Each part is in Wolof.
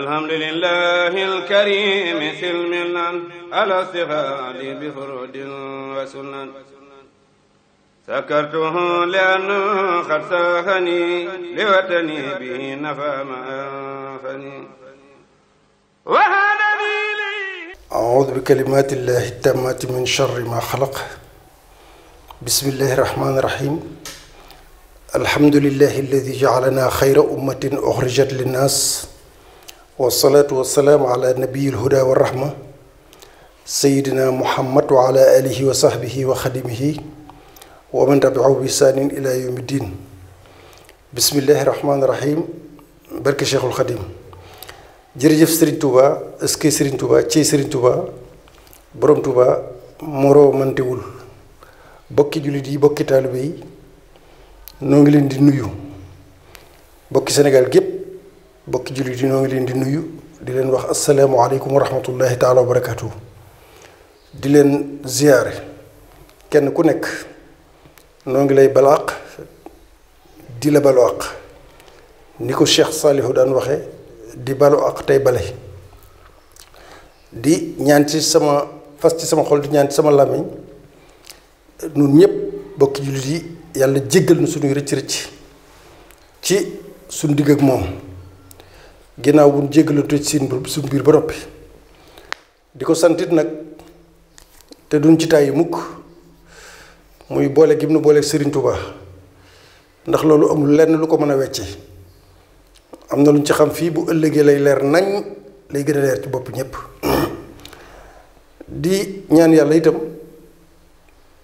alhamdulillahi alkarimi silmilan ala stifadi bi furudin wa sunan sakartuhu liannu qad sahani liwatani bihi nafa ma anfani wa hadani li a'udhu bi kalimatillahi tammati min sharri ma khalaq bismillahir rahmanir rahim alhamdulillahi alladhi ja'alana khayra ummatin ukhrijat linnas wassalatu wassalamu ala nabiyil huda war rahma sayyidina muhammad wa ala alihi wa sahbihi wa khadimihi wa man tabi'ahu bi ihsanin ila yawmiddin bismillahir rahmanir rahim barke Cheikhul Khadim jërëjëf Serigne Touba est-ce que Serigne Touba ci Serigne Touba borom Touba moroomantewul bokki jullit yi bokki taalibe yi noo ngi leen di nuyu bokki Sénégal gépp bokki jullit yi noo ngi leen di nuyu di leen wax asalaamaaleykum wa rahmatullahi taala wa barakatuh di leen ziyaare kenn ku nekk noo ngi lay balaq di la balu àq ni ko Cheikh Salihu daan waxe di balu àq tey bale di ñaan ci sama fas ci sama xol di ñaan ci sama làmmiñ nun ñépp bokki jullit yi yàlla jéggal na suñuy rëcc-rëcc ci suñ digg ak moom ginnaaw bu ñu jéggalatu ci suñ biir ba noppi di ko santit nag te duñ ci tàyyi mukk muy boole gi mu nu boole Serigne Touba ndax loolu amul lenn lu ko mën a wecce am na lu ñu ci xam fii bu ëllëgee lay leer nañ lay gën a leer ci bopp ñépp di ñaan yàlla itam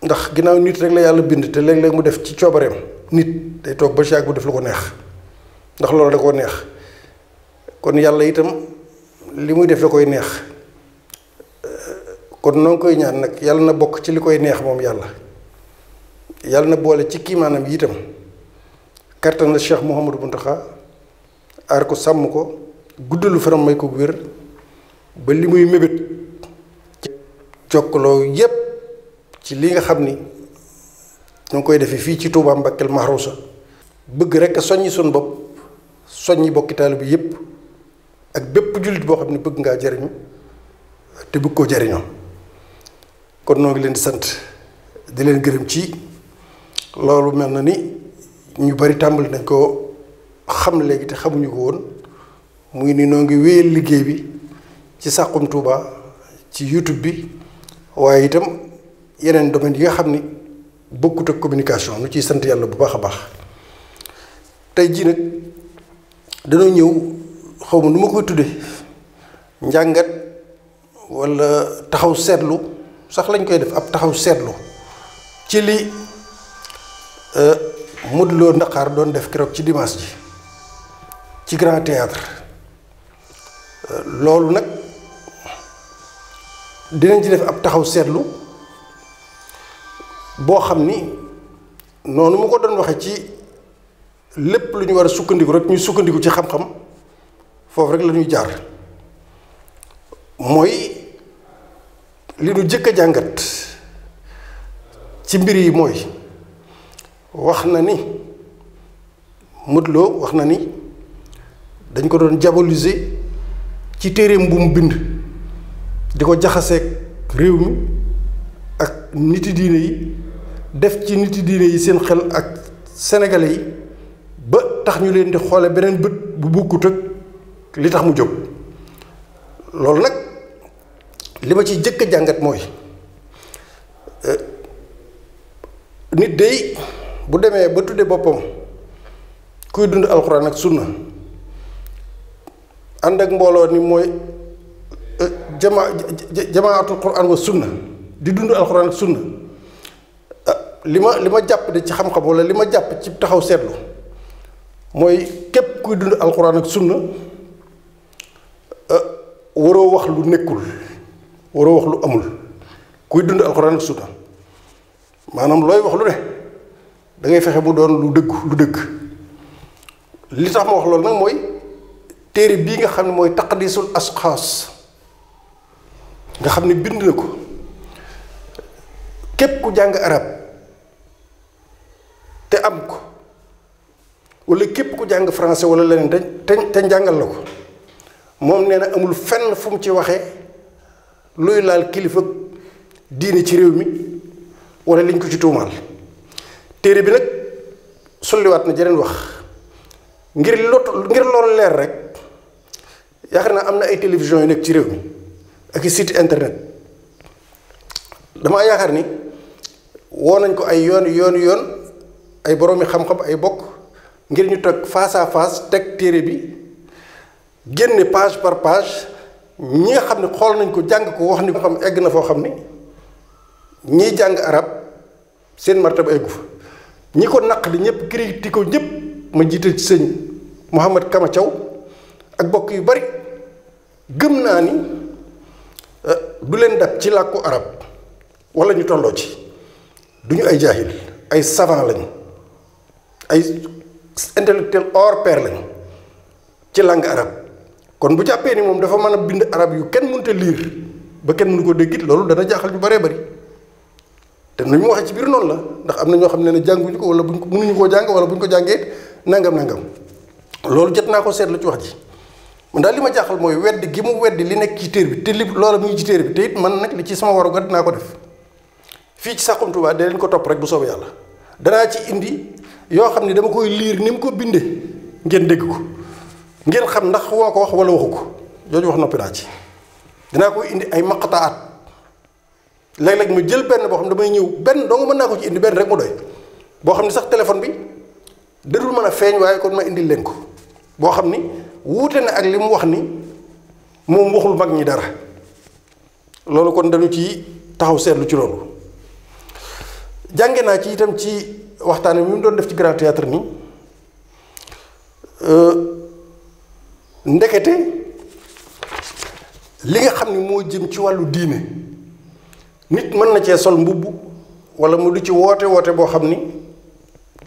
ndax ginnaaw nit rek la yàlla bind te léeg-léeg mu def ci coobareem nit day toog ba caag bu def lu ko neex ndax loolu da koo neex kon yàlla itam li muy def da koy neex kon noo ngi koy ñaan nag yàlla na bokk ci li koy neex moom yàlla na boole ci kiimaanam yi itam kattan na Cheikh Mouhamadou Mountakha aar ko sàmm ko guddalu faram may ko wér ba li muy mébét jokkaloo yépp ci li nga xam ni ñu ngi koy defee fii ci Touba Mbakel Mahrousa bëgg rek soññi suñu bopp soññi bokki taalibe bi yépp ak bépp jullit boo xam ne bëgg ngaa jariñu te bëgg koo jariñoo kon noo ngi leen di sant di leen gërëm ci loolu mel na ni ñu bari tàmbali nañ ko xam léegi te xamuñu ko woon muy ni noo ngi wéyal liggéey bi ci Saxum Touba ci YouTube bi waaye itam yeneen domaines yi nga xam ni bokkut ak communication nu ciy sant yàlla bu baax a baax tey jii nag dañoo ñëw xawma nu ma koy tudde njàngat walla taxaw seetlu sax lañ koy def ab taxaw seetlu ci li Modou Lo Ndakaar doon def keroog ci dimanche ji ci Grand Théâtre loolu nag dinañ ci def ab taxaw seetlu boo xam ni noonu mu ko doon waxe ci lépp lu ñu war a sukkandiku rek ñu sukkandiku ci xam-xam foofu rek la ñuy jaar mooy li nu jëkk a jàngat ci mbir yi mooy wax na ni Modou Lo wax na ni dañ ko doon diaboliser ci téereem bu mu bind di ko jaxaseeg réew mi ak niti diine yi def ci niti diine yi seen xel ak sénégalais yi ba tax ñu leen di xoole beneen bët bu bokkut ak li tax mu jóg loolu nag li ma ciy jëkk a jàngat mooy nit day bu demee ba tudde boppam kuy dund alxuraan ak sunna ànd ak mbooloo ni mooy jamaatul quran wa sunna di dund alxuraan ak sunna li ma jàpp de ci xam-xam walla li ma jàpp ci taxaw seetlu mooy képp kuy dund alxuraan ak sunna waroo wax lu nekkul waroo wax lu amul kuy dund alxuraan ak sunna maanaam looy wax lu ne da ngay fexe mu doon lu dëgg li tax ma wax loolu nag mooy téere bii nga xam ne mooy taqdisul asxaas nga xam ne bind na ko képp ku jàng arab te am ko walla képp ku jàng français walla leneen te njàngal la ko moom nee na amul fenn fu mu ci waxee luy laal kilifa diine ci réew mi wala liñ ko ci tuumaal. téere bi nag sulliwaat na jeneen wax ngir loolu leer rek yaakaar naa am na ay télévision yu nekk ci réew mi ak i site internet damaa yaakaar ni woo nañ ko ay yoon ay boroomi xam-xam ay bokk ngir ñu toog face à face teg téere bi génne page par page ñi nga xam ne xool nañ ko jàng ko wax ni ko xam egg na foo xam ni ñiy jàng arab seen martaba eggu fa ñi ko naq di ñëpp critiqué ko ñëpp ma jiital ci sëñ Mouhamed Kama Thiaw ak bokk yu bari gëm naa ni du leen dab ci làkku arab wala ñu tolloo ci du ñu ay jaahil ay savant lañu ay intellectuel hors pair lañu ci langue arabe kon bu jàppee ni moom dafa mën a bind arab yu kenn mënut a liir ba kenn mënu ko dégg it loolu dana jaaxal ñu baree bari te nu ñu waxee ci biir noonu la ndax am na ñoo xam ne jànguñu ko wala buñ ko mënuñu koo jàng wala buñ ko jàngee nangam loolu jot naa ko seetlu ci wax ji man daal li ma jaaxal mooy weddi gi mu weddi li nekk ci téere bi te li loola mu ngi ci téere bi te it man nag li ci sama waru gat dinaa ko def fii ci Saxum Touba da leen ko topp rek bu soobee yàlla danaa ci indi yoo xam ne dama koy liir ni mu ko bindee ngeen dégg ko ngeen xam ndax woo ko wax wala waxu ko jooju wax noppi naa ci dinaa koy indi ay maqtaat léeg-léeg ma jël benn boo xam ne damay ñëw benn dong mën naa ko ci indi benn rek mu doy boo xam ne sax téléphone bi dadul mën a feeñ waaye kon ma indil leen ko boo xam ni wuute na ak li mu wax ni moom waxul mag ñi dara loolu kon dañu ci taxaw seetlu ci loolu jànge naa ci itam ci waxtaan wi mu doon def ci Grand Théâtre ni ndekete li nga xam ni moo jëm ci wàllu diine nit mën na cee sol mbubb wala mu di ci woote boo xam ni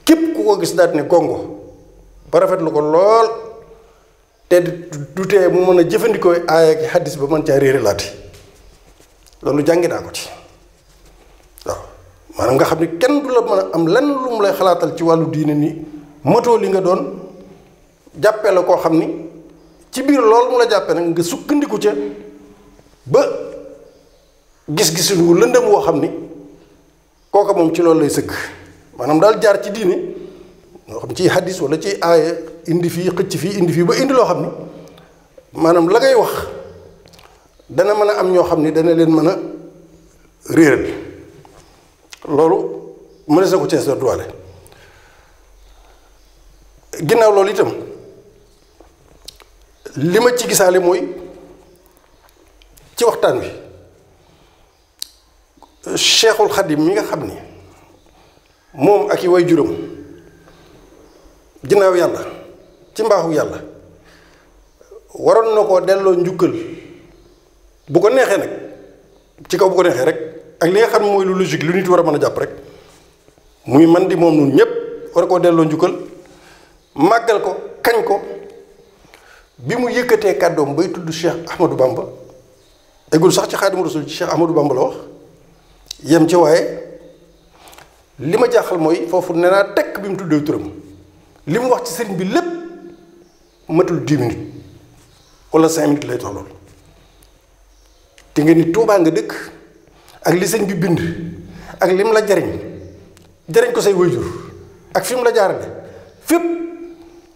képp ku ko gis daal ne gongo ba rafetlu ko lool te du tee mu mën a jëfandikoo aaya ak xaddis ba mën caa réere laati loolu jàngi naa ko ci waaw maanaam nga xam ni kenn du la mën a am lenn lu mu lay xalaatal ci wàllu diine ni matoo li nga doon jàppee la koo xam ni ci biir loolu mu la jàppee nag nga sukkandiku ca ba gis-gis wu lëndëm woo xam ni kooka moom ci loolu lay sëkk maanaam daal jaar ci diine moo xam ci hadis wala ci aaya indi fii xëcc fii indi fii ba indi loo xam ni maanaam la ngay wax dana mën a am ñoo xam ni dana leen mën a réeral loolu mënees na ko cees la duwaale ginnaaw loolu itam li ma ci gisaale mooy ci waxtaan wi Cheikhul Khadim mi nga xam ni moom ak i way juróom ginnaaw yàlla ci mbaaxu yàlla waroon na koo delloo njukkal bu ko neexee nag ci kaw bu ko neexee rek ak li nga xam ne mooy lu logique lu nit war a mën a jàpp rek muy man di moom nun ñépp war koo delloo njukkal màggal ko kañ ko bi mu yëkkatee kàddoom bay tudd Cheikh Ahmadou Bamba eggul sax ci Xaadimu Rasuul ci Cheikh Ahmadou Bamba la wax yem ci waaye li ma jaaxal mooy foofu nee naa tekk bi mu tuddee turam li mu wax ci sëriñ bi lépp matul 10 minutes wala 5 minutes lay tollool te nga ni Tuubaa nga dëkk ak li sëñ bi bind ak lim la jariñ ko say waajur ak fi mu la jaarale fépp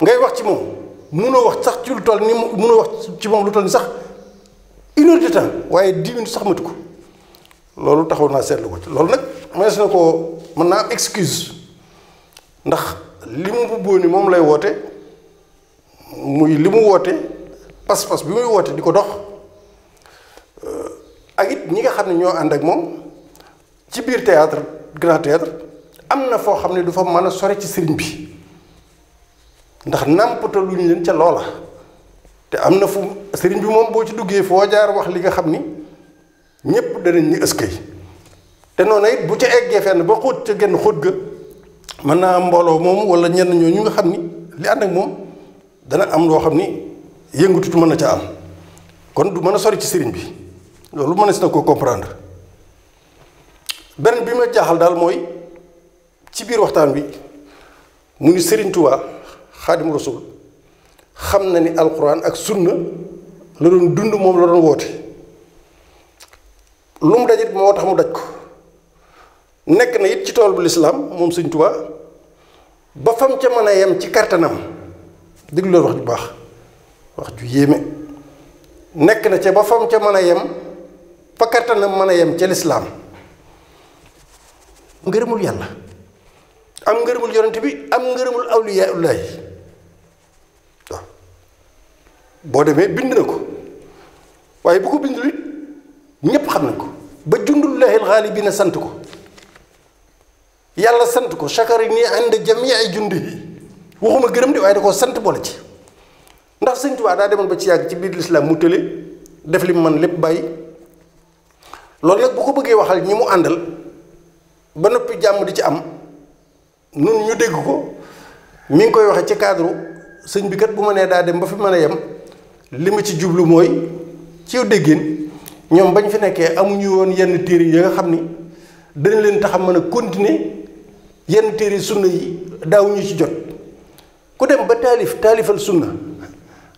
ngay wax ci moom munoo wax sax ci lu toll ni munoo wax ci moom lu toll ni sax 1 heure de temps waaye 10 minutes sax matu ko loolu taxaw naa seetlu ko ci loolu nag mënees na ko mën naa am excuse ndax li mu bubboo ni moom lay woote muy li mu woote pas-pas bi muy woote di ko dox ak it ñi nga xam ne ñoo ànd ak moom ci biir théâtre grand théâtre am na foo xam ne du fa mën a sore ci sëriñ bi ndax nàmpataluñu leen ca loola te am na fu sëriñ bi moom boo ci duggee foo jaar wax li nga xam ni ñépp danañ ni ëskay te noonu it bu ca eggee fenn ba xóot ca genn xóot ga mën naa am mbooloo moom wala ñenn ñooñu nga xam ni li ànd ak moom dana am loo xam ni yëngatutu mën na ca am kon du mën a sori ci sëriñ bi loolu mënees na koo comprendre beneen bi ma jaaxal daal mooy ci biir waxtaan bi mu ni Sëriñ Tuubaa Xaadimu Rasuul xam na ni alxuraan ak sunna la doon dund, moom la doon woote. lu mu dajit moo tax mu daj ko. nekk na it ci tool bu lislaam moom Sëñ Tuubaa ba fam ca mën a yem ci kartanam. déglu loolu wax ju baax, wax ju yéeme. nekk na ca ba fam ca mën a yem fa kartanam mën a yem ca lislaam. ngërëmul yàlla, am ngërëmul yonent bi, am ngërëmul awliyaullaahi. waaw boo demee bind na ko, waaye bu ko bindul it ñépp xam nañ ko. ba jundullaahi alxaalibiina sant ko, yàlla sant ko chakari nii ànd jamii jundihi. waxuma gërëm de waaye da koo sant boole ci. ndax Sëñ Tuubaa daa demoon ba ci yàgg ci biir lislaam mu tële def li mu man lépp bàyyi. loolu nag bu ko bëggee waxal ñi mu àndal ba noppi jàmm di ci am, nun ñu dégg ko mi ngi koy waxe ci cadre sëñ bi kat bu ma nee daa dem ba fi mën a yem, li ma ci jublu mooy ci déggin ñoom bañ fi nekkee amuñu woon yenn téere yi nga xam ni dana leen tax a mën a continuer yenn téere sunna yi daawuñu ci jot. ku dem ba taalifal sunna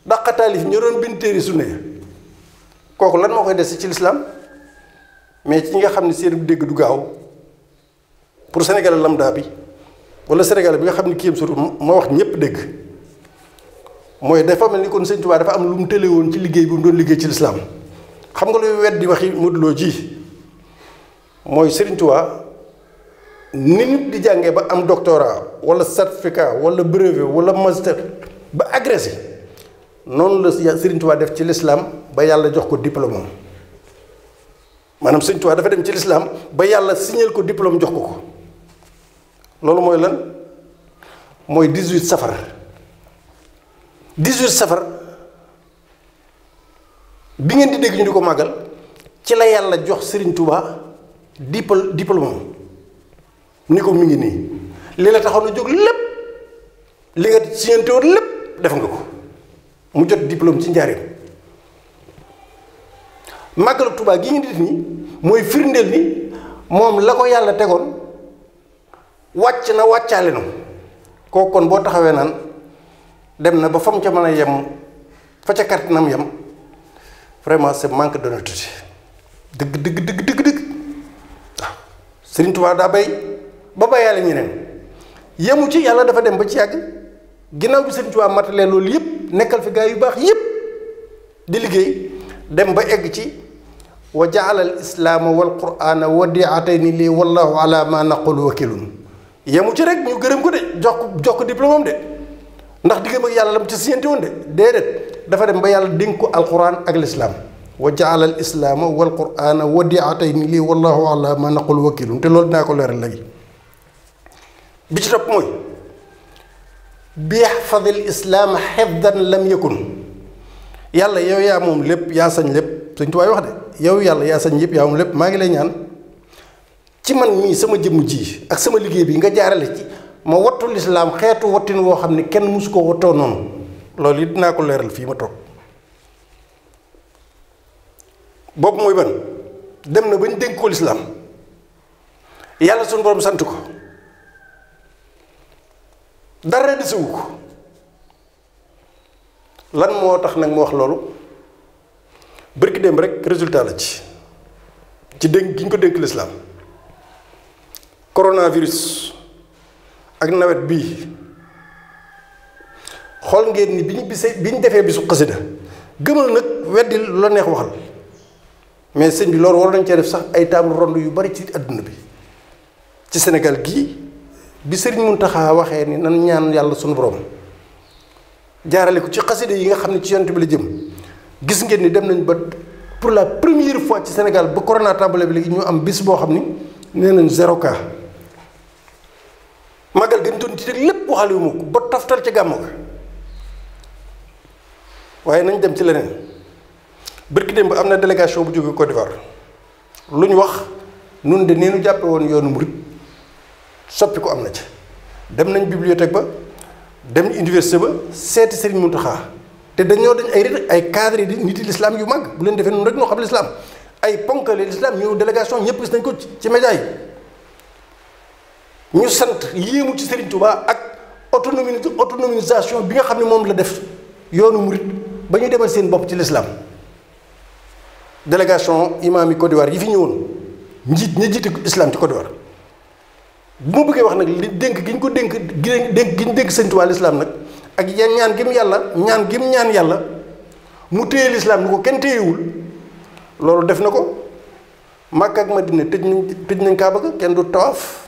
dàqa taalif ñu doon bind téere sunna ya, kooku lan moo koy des ci lislaam? mais ci ñi nga xam ne seen dégg du gaaw, pour Sénégal lambda bi wala Sénégal bi nga xam ne kii yam surtout moo wax ñëpp dégg, mooy dafa mel ni kon Sëñ Tuubaa dafa am lu mu tële woon ci liggéey bu mu doon liggéey ci lislaam. xam nga luy weddi waxi Modou Lo ji mooy Sëriñ Tuubaa ni nit di jàngee ba am doctorat wala certificat wala brevet wala master ba agrégé, noonu la Sëriñ Tuubaa def ci lislaam ba yàlla jox ko diplôme am. maanaam Sëñ Tuubaa dafa dem ci lislaam ba yàlla signal ko diplôme jox ko. loolu mooy lan? mooy 18 safar. 18 safar bi ngeen di dégg ñu di ko màggal ci la yàlla jox Sëriñ Tuubaa diplôme am ni ko mi ngi nii li la taxoon a jóg lépp, li nga signante woon lépp def nga ko. mu jot diplôme ci njaareem. màggalu Tuubaa gi ngeen di def nii mooy firndeel ni moom la ko yàlla tegoon wàcc na wàccaale na. kooku kon boo taxawee naan dem na ba fa mu ca mën a yem fa ca kartinam yem, vraiment c'est manque d'honnêteté. dëgg waaw. Sëriñ Tuubaa daa bay ba bayaale ñeneen, yemu ci yàlla dafa dem ba ci yàgg ginnaaw bi Sëriñ Tuubaa matalee loolu yëpp nekkal fi gaa yu baax yëpp di liggéey, dem ba egg ci wa jaala al islaama wal quraana wadiatayni lii wallahu ala ma naqulu wakilun. yemu ci rek ñu gërëm ko de jox ko diplôme am de, ndax diggam ak yàlla lam ci siyante woon de déedéet, dafa dem ba yàlla dénk ko alquran ak lislaam. wa jaala al islaama wal quraana wadiatayni lii wallahu ala ma naqulu wakilun. te loolu dinaa ko leeral léegi. bi ci topp mooy bi yaxfadil islaama xifdan lam yakun. yàlla yow yaa moom lépp, yaa sañ lépp. Sëñ Tuubaa wax de yow yàlla yaa sañ yëpp, yaa moom lépp. maa ngi lay ñaan ci man mii sama jëmm ji ak sama liggéey bi nga jaarale ci ma wattu lislaam xeetu wattin woo xam ne kenn musu ko wattoo noonu. loolu it dinaa ko leeral fii ma toog. boobu mooy ban? dem na bañ dénk ko lislaam, yàlla suñu borom sant ko, dara desewu ko. lan moo tax nag mu wax loolu? bërki dem rek résultat la ci dénk gi ñu ko dénk lislaam. coronavirus ak nawet bii xool ngeen ni bi ñu defee bisu xasida gëmal nag weddi lu la neex waxal, mais sëñ bi loolu war nañ cee def sax ay table ronde yu bari ci àdduna bi. ci Sénégal gii bi Sëriñ Muntaxa waxee ni nan ñaan yàlla sunu borom jaarale ko ci xasida yi nga xam ne ci yonent bi la jëm, gis ngeen ni dem nañ ba pour la première fois ci Sénégal ba corona tàmbale bi léegi ñu am bis boo xam ni nee nañ 0 cas. magal gën doon ci teg lépp waxale wu ma ko ba toftal ca gàmmu ga. waaye nañ dem ci leneen. bërki dem ba am na délégation bu jóge Côte d'Ivoire lu ñu wax nun de neenu jàppe woon yoonu murit soppi ko am na ci. dem nañ bibliothèque ba, dem université ba seeti Sëriñ Muntaxa, te dañ ay cadre di nit yi lislaam yu mag, bu leen defee noonu rek noo xam lislaam ay ponkale lislaam ñëw délégation ñëpp gis nañ ko ci média yi. ñu sant yéemu ci Sëriñ Tuubaa ak autonomisation bi nga xam ne moom la def yoonu murit ba ñu demal seen bopp ci lislaam. délégation imam yi Côte d'Ivoire yi fi ñëwoon ñi jiite islam ci Côte d'Ivoire bu ma bëggee wax nag li dénk gi ñu ko dénk gi ñu dénk Sëñ Tuubaa l'islam nag ak ñaan gi mu ñaan yàlla mu téye l'islam ni ko kenn téyewul loolu def na ko Makka ak Madina tëj nañ Kaaba ga kenn du tawaaf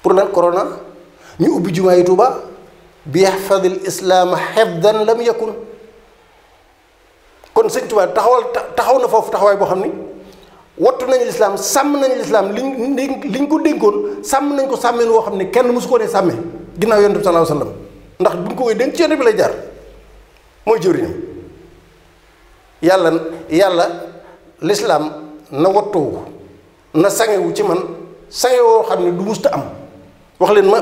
pour lan corona ñu ubbi jumaa yi Tuuba bi yaxfadil islaama xefdan lam yakun kon Sëñ Tuubaa taxaw na foofu taxawaay boo xam ni wattu nañu lislaam sàmm nañu lislaam liñ ko dénkoon sàmm nañ ko sàmmeen woo xam ne kenn mosu ko ne sàmme ginnaaw yonent bi sallallahu alayhi wa sallam ndax buñ ko koy dénk ci yonent bi lay jaar mooy jëriñam yàlla lislaam na wattuwu na sangewu ci man sange woo xam ne du musta am wax leen ma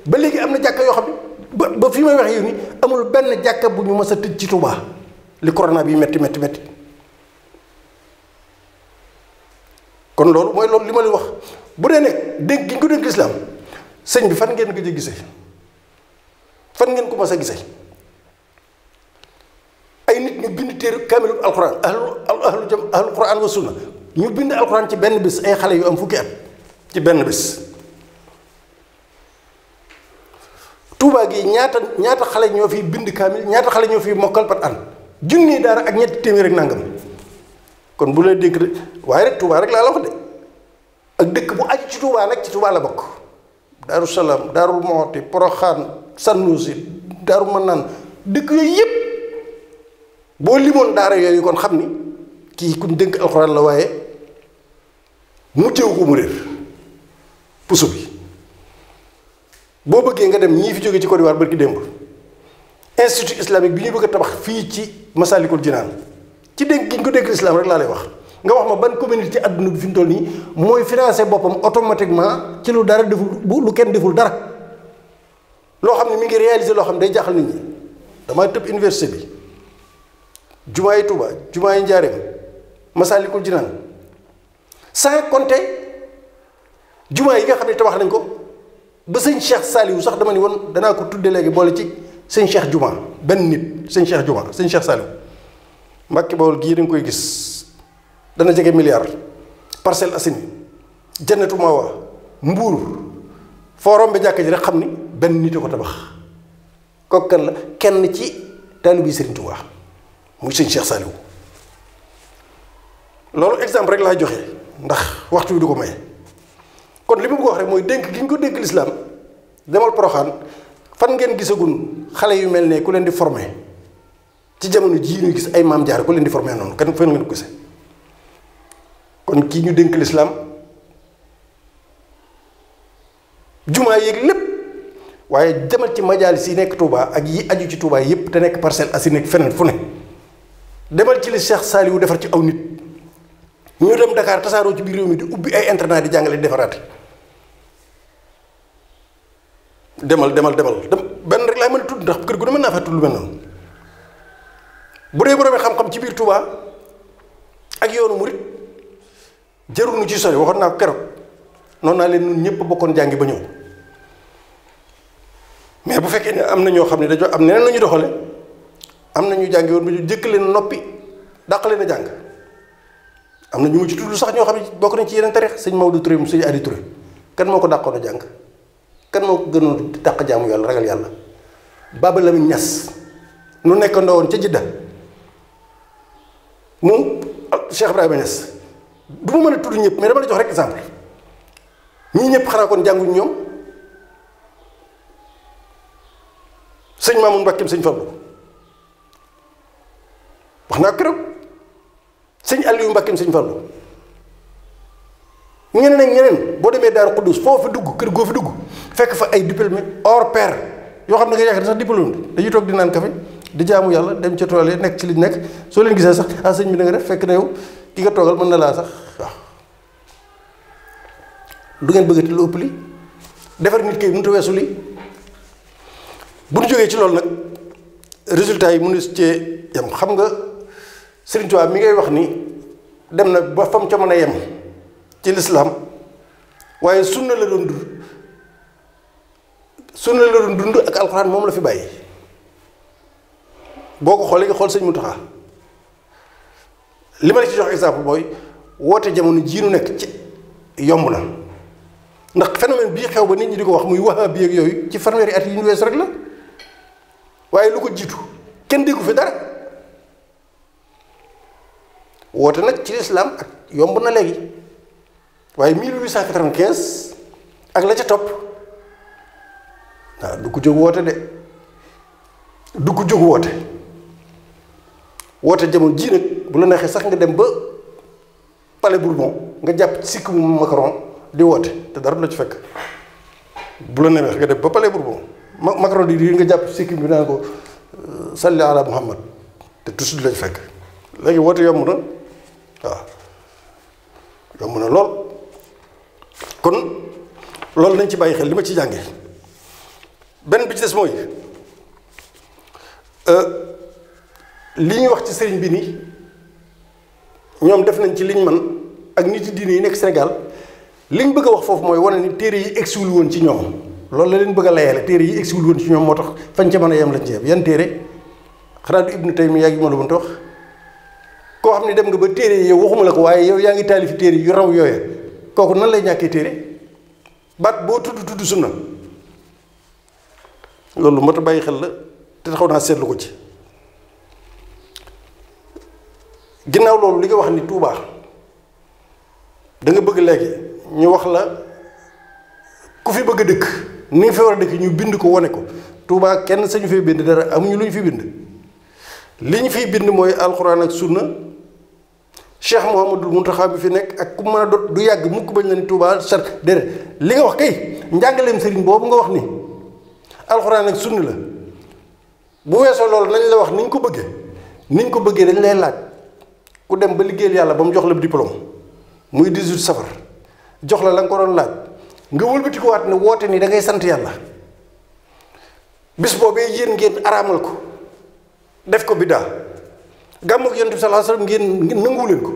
ba léegi am na jàkka yoo xam ne ba fi may wax yow ni amul benn jàkka bu ñu mës a tëj ci Tuubaa li corona bi metti kon loolu mooy loolu li ma leen wax bu dee nekk dénk gi ñu ko dénk lislaam sëñ bi fan ngeen ko ci gisee fan ngeen ko mas a gisee ay nit ñu bind téere kaamilu alxuraan ahlu quraan wa sunna ñu bind alxuraan ci benn bés ay xale yu am fukki at ci benn bés Tuubaa gi ñaata xale ñoo fi bind kaamil ñaata xale ñoo fi mokkal par an junni daara ak ñetti téeméer ak nangam kon bu leen dénk de waaye rek Touba rek laa la wax de ak dëkk bu aju ci Touba nag ci Touba la bokk Daaru Salaam Daarul Muxti Poroxaan Sanusi Daaru Manaan dëkk yooyu yëpp boo limoon daara yooyu kon xam ni kii kuñ dénk alxuraan la waaye mujjewu ko mu réer puso bi boo bëggee nga dem ñii fi jóge ci Côte d'Ivoire barki démb institut islamique bi ñu bëgg a tabax fii ci Masalikul Jinaan ci dégg gi ñu ko dégg islam rek laa lay wax nga wax ma ban communauté ci àdduna bi fi mu toll nii mooy financé boppam automatiquement ci lu dara deful lu kenn deful dara loo xam ne mi ngi réalisé loo xam ne day jaaxal nit ñi damaa tëb université bi jumaa yi Tuuba jumaa yi Njaareem Masalikul Jinaan sans compter jumaa yi nga xam ne tabax nañ ko ba sëñ Cheikh Saliou sax dama ni woon danaa ko tudde léegi boole ci sëñ Cheikh Juma benn nit sëñ Cheikh Juma sëñ Cheikh Saliou Mbàkke Bawol gii da nga koy gis dana jege milliard Parcelles Assainies Jannatu Mawa Mbuur foo rombe jàkka ji rek xam ni benn nit a ko tabax kooku kan la kenn ci taalibe Sëriñ Tuubaa muy sëñ Cheikh Saliou loolu exemple rek laay joxe ndax waxtu wi du ko maye kon li ma bëgg wax rek mooy dénk gi ñu ko dénk lislaam demal Poroxaan fan ngeen gisagun xale yu mel ne ku leen di formé ci jamono jii ñu gis ay maam jaar ku leen di formé noonu kan fan ngeen ko gisee kon kii ñu dénk lislaam jumaa yéeg lépp waaye demal ci majaalis yi nekk Touba ak yi aju ci Touba yépp te nekk Parcelles Assainies nekk feneen fu ne demal ci li Cheikh Saliou defar ci aw nit ñu dem Dakar tasaaroo ci biir réew mi di ubbi ay internat di jàngale di defaraate demal benn rek laay mën a tudd ndax kër gu ne mën naa fa tudd lu mel noonu bu dee borom xam-xam ci biir Touba ak yoonu murit jarul nu ci sori waxoon naa ko keroog noonu naa leen ñun ñëpp bokkoon jàngi ba ñëw mais bu fekkee ne am na ñoo xam ne dañoo am neneen nañu doxale am na ñu jàngi woon ba ñu jëkk leen noppi dàq leen a jàng am na ñu mu ci tudd sax ñoo xam ne bokk nañ ci yeneen tarix sëñ Maodo Touré mu sëñ Adi Touré kan moo ko dàqoon a jàng kan moo ko gënoon dàq jaamu yàlla ragal yàlla Baba Lamine Niass nu nekk ndawoon ca Jidda moom Cheikh Ibrahima Niass du ma mën a tudd ñëpp mais dama la jox rek exemple ñii ñëpp xanaa kon jànguñ ñoom sëñ Mamoun Mbakkeem sëñ Fallu wax naa keroog sëñ Aliou Mbakkeem sëñ Fallu ñeneen ak ñeneen boo demee Daaru Xuddus foo fi dugg kër goo fi dugg fekk fa ay diplômé hors pair yoo xam ne nga yaakaar sax diplôme dañuy toog di naan kafe di jaamu yàlla dem ca tool yi nekk ci liñ nekk soo leen gisee sax ah sëñ bi na nga def fekk na yow ki nga toogal mën na laa sax waaw du ngeen bëggati lu ëpp li defar nit kay mënut a weesu li bu ñu jógee ci loolu nag résultat yi mënu cee yem xam nga Sëriñ Tuubaa mi ngay wax ni dem na ba fam ca mën a yem ci lislaam waaye sunna la doon dund ak alxuraan moom la fi bàyyi boo ko xoolee nga xool sëñ Muntaxa li ma la ci jox exemple mooy woote jamono jii nu nekk ci yomb na ndax phénomène bii xew ba nit ñi di ko wax muy wahabi ak yooyu ci fanweeri at yi ñu weesu rek la waaye lu ko jiitu kenn déggu fi dara woote nag ci lislaam ak yomb na léegi waaye 1895 ak la ca topp waaw du ko jóg woote de du ko jóg woote jamono jii nag bu la neexee sax nga dem ba Palais Bourbon nga jàpp ci sikk mu Macron di woote te dara du la ci fekk bu la neexee nga dem ba Palais Bourbon Macron di nga jàpp ci sikk bi naan ko salli ala Muhammad te tous du la ci fekk léegi woote yomb na waaw yomb na lool kon loolu nañ ci bàyyi xel li ma ci jàngee benn bi ci des mooy li ñuy wax ci sëriñ bi nii ñoom def nañ ci liñ man ak nit yi diine yi nekk Sénégal liñ bëgg a wax foofu mooy wane ni téere yi egsiwul woon ci ñoom loolu la leen bëgg a layale téere yi egsiwul woon ci ñoom moo tax fañ ca mën a yem lañ ci yem yan téere xanaa du Ibnu Taymiya yaa ngi ma la mënta wax koo xam ne dem nga ba téere yi yow waxuma la ko waaye yow yaa ngi taalifi téere yu raw yooya kooku nan lay ñàkkee téere baat boo tudd sunna loolu moo tax bàyyi xel la te taxaw naa seetlu ko ci ginnaaw loolu li nga wax ni Touba da nga bëgg léegi ñu wax la ku fi bëgg a dëkk ni nga fi war a dëkk ñu bind ko wane ko Touba kenn sañu fee bind dara amuñu lu ñu fi bind li ñu fiy bind mooy alxuraan ak sunna Cheikh Mouhamadul Mountakha bi fi nekk ak ku mën a dot du yàgg mukk bañ la ni Touba sart déedéet li nga wax kay njàngaleem sëriñ boobu nga wax ni alxuraan ak sunna la bu weesoo loolu nañ la wax niñ ko bëggee dañ lay laaj ku dem ba liggéeyal yàlla ba mu jox la diplôme muy 18 safar jox la nga ko doon laaj nga wëlbati ko waat ne woote ni da ngay sant yàlla bis boobee yéen ngeen araamal ko def ko biddaa gàmmu ak Yonent bi sallallahu alayhi wasallam ngeen nanguwu leen ko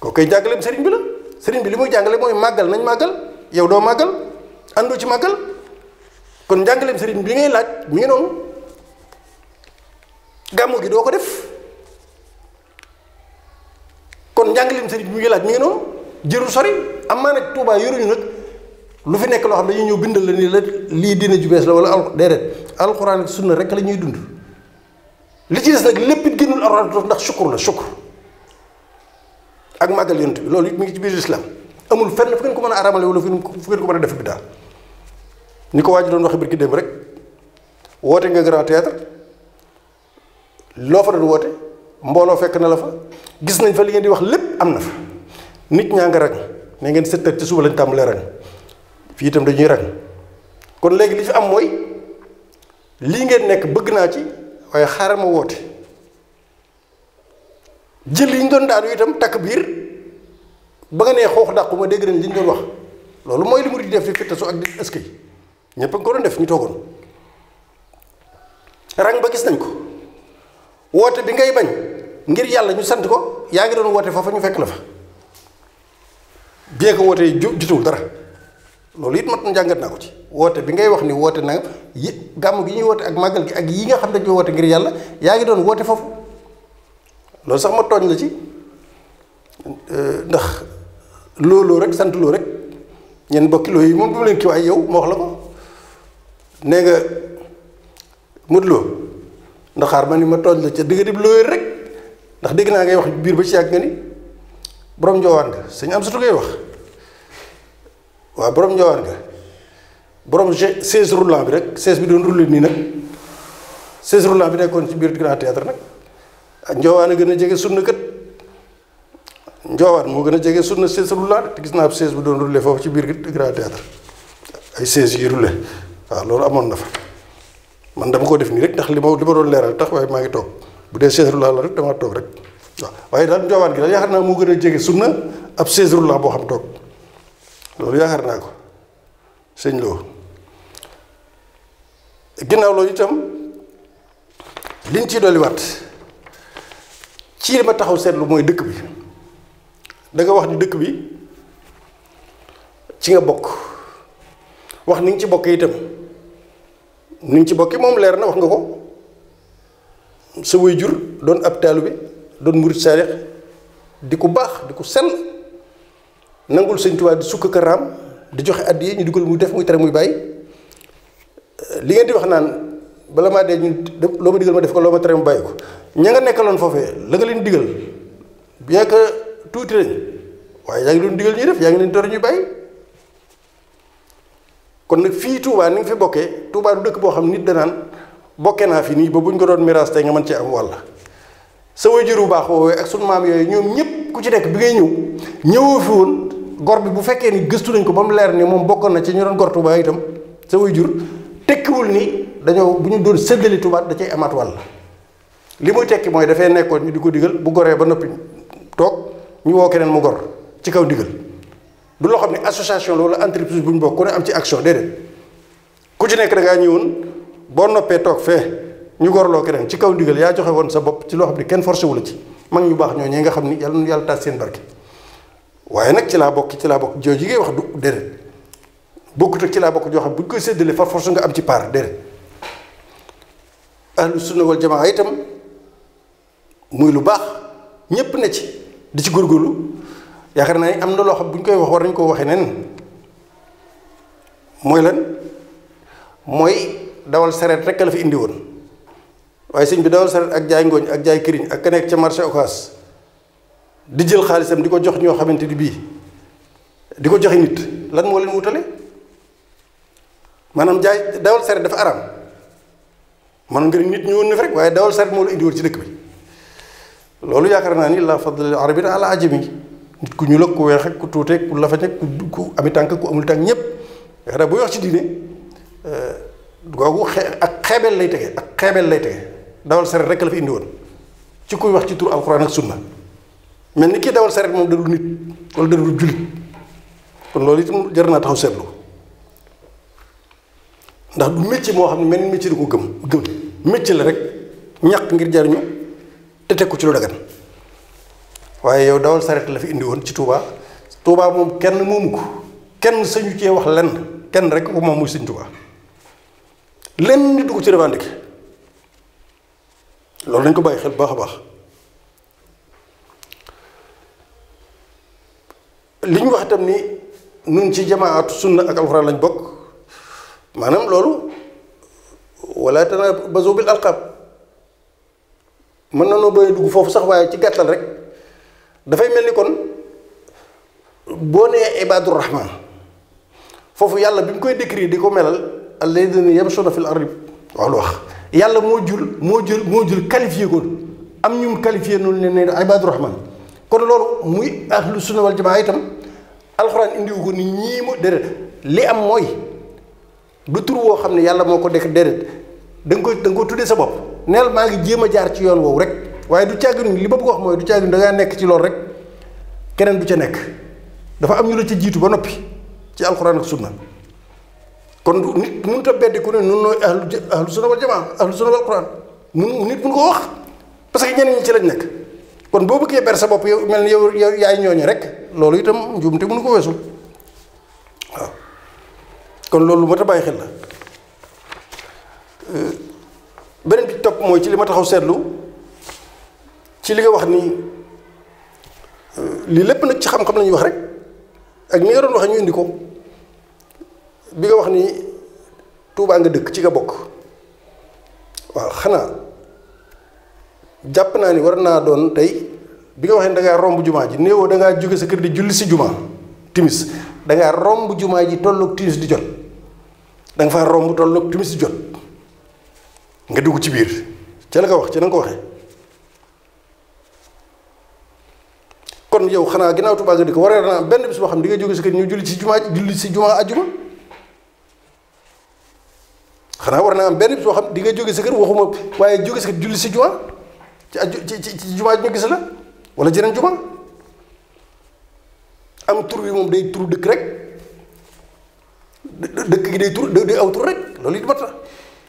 kooku koy jàngaleem sëriñ bi la sëriñ bi li muy jàngale mooy màggal nañ màggal yow doo màggal àndoo ci màggal kon njàngaleem sëriñ bi ngay laaj mi ngi noonu gàmmu gi doo ko def kon njàngaleem sëriñ bi mi ngi laaj mi ngi noonu jërul sori am maa nag Tuubaa yoruñu nag lu fi nekk loo xam ne dañuy ñëw bindal la ni la lii dina ju bees la wala déedéet alxuraan ak sunna rek la ñuy dund li ci des nag lépp it génnul alxuraan ndax sukkur la sukkur ak màggal Yonent bi loolu it mi ngi ci biir lislaam amul fenn fu ngeen ko mën a aramale wala fu ngeen ko mën a def biddaa ni ko waa ji doon waxe barki démb rek woote nga grand théâtre loo fa doon woote mbooloo fekk na la fa gis nañ fa li ngeen di wax lépp am na fa nit ñaa nga rang ne ngeen 7 heures ci suba lañ tàmbalee rang fii itam dañuy rang kon léegi li fi am mooy lii ngeen nekk bëgg naa ci waaye xaaral ma woote jël yi ñu doon daanu itam takk biir ba nga nee xoox dàqu ma dégg nañ li ñu doon wax loolu mooy li mu di def fi fittasu ak di ësk yi ñëpp a ko doon def ñu toogoon rang ba gis nañ ko woote bi ngay bañ ngir yàlla ñu sant ko yaa ngi doon woote foofa ñu fekk la fa bien que woote yi jutuwul dara loolu it mat na jàngat naa ko ci woote bi ngay wax ni woote na gàmm gi ñuy woote ak màggal gi ak yi nga xam ne dañuy woote ngir yàlla yaa ngi doon woote foofu loolu sax ma tooñ la ci ndax looloo rek sant loo rek ñenn bokki loo yi moom du leen kii waaye yow ma wax la ko nee nga mut loo ndaxaar ma ni ma tooñ la ca digga dib looyéer rek ndax dégg naa ngay wax biir ba ci yàgg nga ni borom njoowaan nga sëñ am sutu ngay wax waaw borom njoowaan nga borom chaise roulant bi rek chaise bi doon rouler nii nag chaise roulant bi nekkoon ci biir grand théâtre nag njoowaan a gën a jege sunna kët njoowaan moo gën a jege sunna chaise roulant te gis naa ab chaise bi doon rouler foofu ci biir grand théâtre ay chaise yi rouler waaw loolu amoon na fa man dama ko def nii rek ndax li ma doon leeral tax waaye maa ngi toog bu dee chaise roulant la rek damaa toog rek waaw waaye daal njoowaan gi daal yaakaar naa moo gën a jege sunna ab chaise roulant boo xam toog loolu yaakaar naa ko sëñ Lo ginnaaw loolu itam liñ ciy dolliwaat ci li ma taxaw seetlu mooy dëkk bi da nga wax ni dëkk bi ci nga bokk wax ni nga ci bokkee itam ni nga ci bokkee moom leer na wax nga ko sa waajur doon ab taalibe doon murit saalix di ko baax di ko sell nangul sëñ Tuubaa di sukk këraam di joxe addiya ñu dugal muy def muy tere muy bàyyi li ngeen di wax naan bala maa dee ñu loo ma digal ma def ko loo ma tere mu bàyyi ko ña nga nekkaloon foofee la nga leen digal bien que tuuti lañ waaye yaa ngi doon digal ñuy def yaa ngi leen tere ñuy bàyyi. kon nag fii Touba ni nga fi bokkee Touba du dëkk boo xam nit danaan bokkee naa fi nii ba buñ ko doon miraas tey nga mën cee am wàll sa waajur bu baax woowee ak sunu maam yooyu ñoom ñëpp ku ci nekk bi ngay ñëwoo fi woon gor bi bu fekkee ni gëstu nañ ko ba mu leer ni moom bokkoon na ci ñu doon gor Touba itam sa waajur tekkiwul ni dañoo bu ñu doon séddale Touba da cay amaat wàll li muy tekki mooy dafay nekkoon ñu di ko digal bu goree ba noppi toog ñu woo keneen mu gor ci kaw digal. du loo xam ne association la wala entreprise bu ñu bokk ku ne am ci action déedéet ku ci nekk da ngaa ñëwoon boo noppee toog fee ñu gorloo keneen ci kaw ndigal yaa joxe woon sa bopp ci loo xam ne kenn forcé wu la ci mag ñu baax ñooñee nga xam ni yàlla na yàlla taas seen barke waaye nag ci laa bokk jooju ngay wax du déedéet bokkut ak ci laa bokk joo xam bu ñu koy séddale far force nga am ci part déedéet ahlu sunna wal jamaa itam muy lu baax ñépp ne ci di ci góorgóorlu yaakaar naa ni am na loo xam bu ñu koy wax war nañu koo waxee nen mooy lan mooy dawal sareet rek la fi indi woon waaye sëñ bi dawal sareet ak jaay ngooñ ak jaay këriñ ak ka nekk ca marché Ocass di jël xaalisam di ko jox ñoo xamante ni bii di ko joxe nit lan moo leen wutale maanaam jaay dawal sareet dafa araam maanaam nga nit ñëwoon na fi rek waaye dawal sareet moo la indi woon ci dëkk bi loolu yaakaar naa ni la fadl arabin ala ajami nit ku ñuul ak ku weex ak ku tuuteeg ku lafañ ak ku ami tànk ku amul tànk ñëpp yaakaar naa buy wax ci diine googu ak xeebeel lay tege dawal sareet rek la fi indi woon ci kuy wax ci tur alxuraan ak sunna mel ni kii dawal sareet moom dadul nit wala dadul jullit kon loolu itam jar naa taxaw seetlu ndax du métier moo xam ne mel ni métier da ko gëm métier la rek ñaq ngir jariñu te teg ko ci lu dagan waaye yow dawal sareet la fi indi woon ci Touba moom kenn moomu ko kenn sañu cee wax lenn kenn rek ko moom muy sëñ Touba lenn nit du ko ci revendiqué loolu nañ ko bàyyi xel bu baax a baax li ñu wax itam ni nun ci jamaatu sunna ak alxuraan lañ bokk maanaam loolu wala tanabazu bil alqab mën na noo bañ a dugg foofu sax waaye ci gàttal rek dafay mel ni kon boo nee ibadur rahman foofu yàlla bi mu koy décrire di ko melal alladina yamshuna fil ardi wax lu wax yàlla moo jël qualifié ko am ñu qualifié noonu ne ibadur rahman kon loolu muy ahlu sunna wal jamaa itam alxuraan indiwu ko ni ñii mu déedéet li am mooy du tur woo xam ne yàlla moo ko dekk déedéet da nga ko tuddee sa bopp neel maa ngi jéem a jaar ci yoon woowu rek waaye du càgginu li ma bëgg wax mooy du càgginu da ngaa nekk ci loolu rek keneen du ca nekk dafa am ñu la ci jiitu ba noppi ci alxuraan ak sunna kon nit mënut a beddi ku ne nun nooy ahlu sunna wal jamaa ahlu sunna wal alxuraan nit mun ko wax parce que ñeneen ñi ci lañ nekk kon boo bëggee ber sa bopp yow mel ni yow yaay ñooñu rek loolu itam njuumte mënu ko weesu waaw kon loolu mat a bàyyi xel la beneen bi topp mooy ci li ma taxaw seetlu ci li nga wax ni lii lépp nag ci xam-xam la ñuy wax rek ak ni nga doon waxee ñu indi ko bi nga wax ni Tuubaa nga dëkk ci nga bokk waaw xanaa jàpp naa ni war naa doon tey bi nga waxee ne da ngaa romb jumaa ji néewoo da ngaa jóge sa kër di julli si jumaa timis da ngaa romb jumaa ji tolloog timis di jot da nga faa romb tolloog timis di jot nga dugg ci biir ca la nga wax ca na nga ko waxee kon yow xanaa ginnaaw Tuubaa nga dëkk waree naa benn bis boo xam ne di nga jóge sa kër ñu julli si jumaa ajjuma xanaa war naa am benn bis boo xam ne di nga jóge sa kër waxuma waaye jóge sa kër julli si jumaa ci jumaa ji ñu gis la wala jeneen jumaa am tur wi moom day turu dëkk rek dëkk gi day aw tur rek loolu it mat na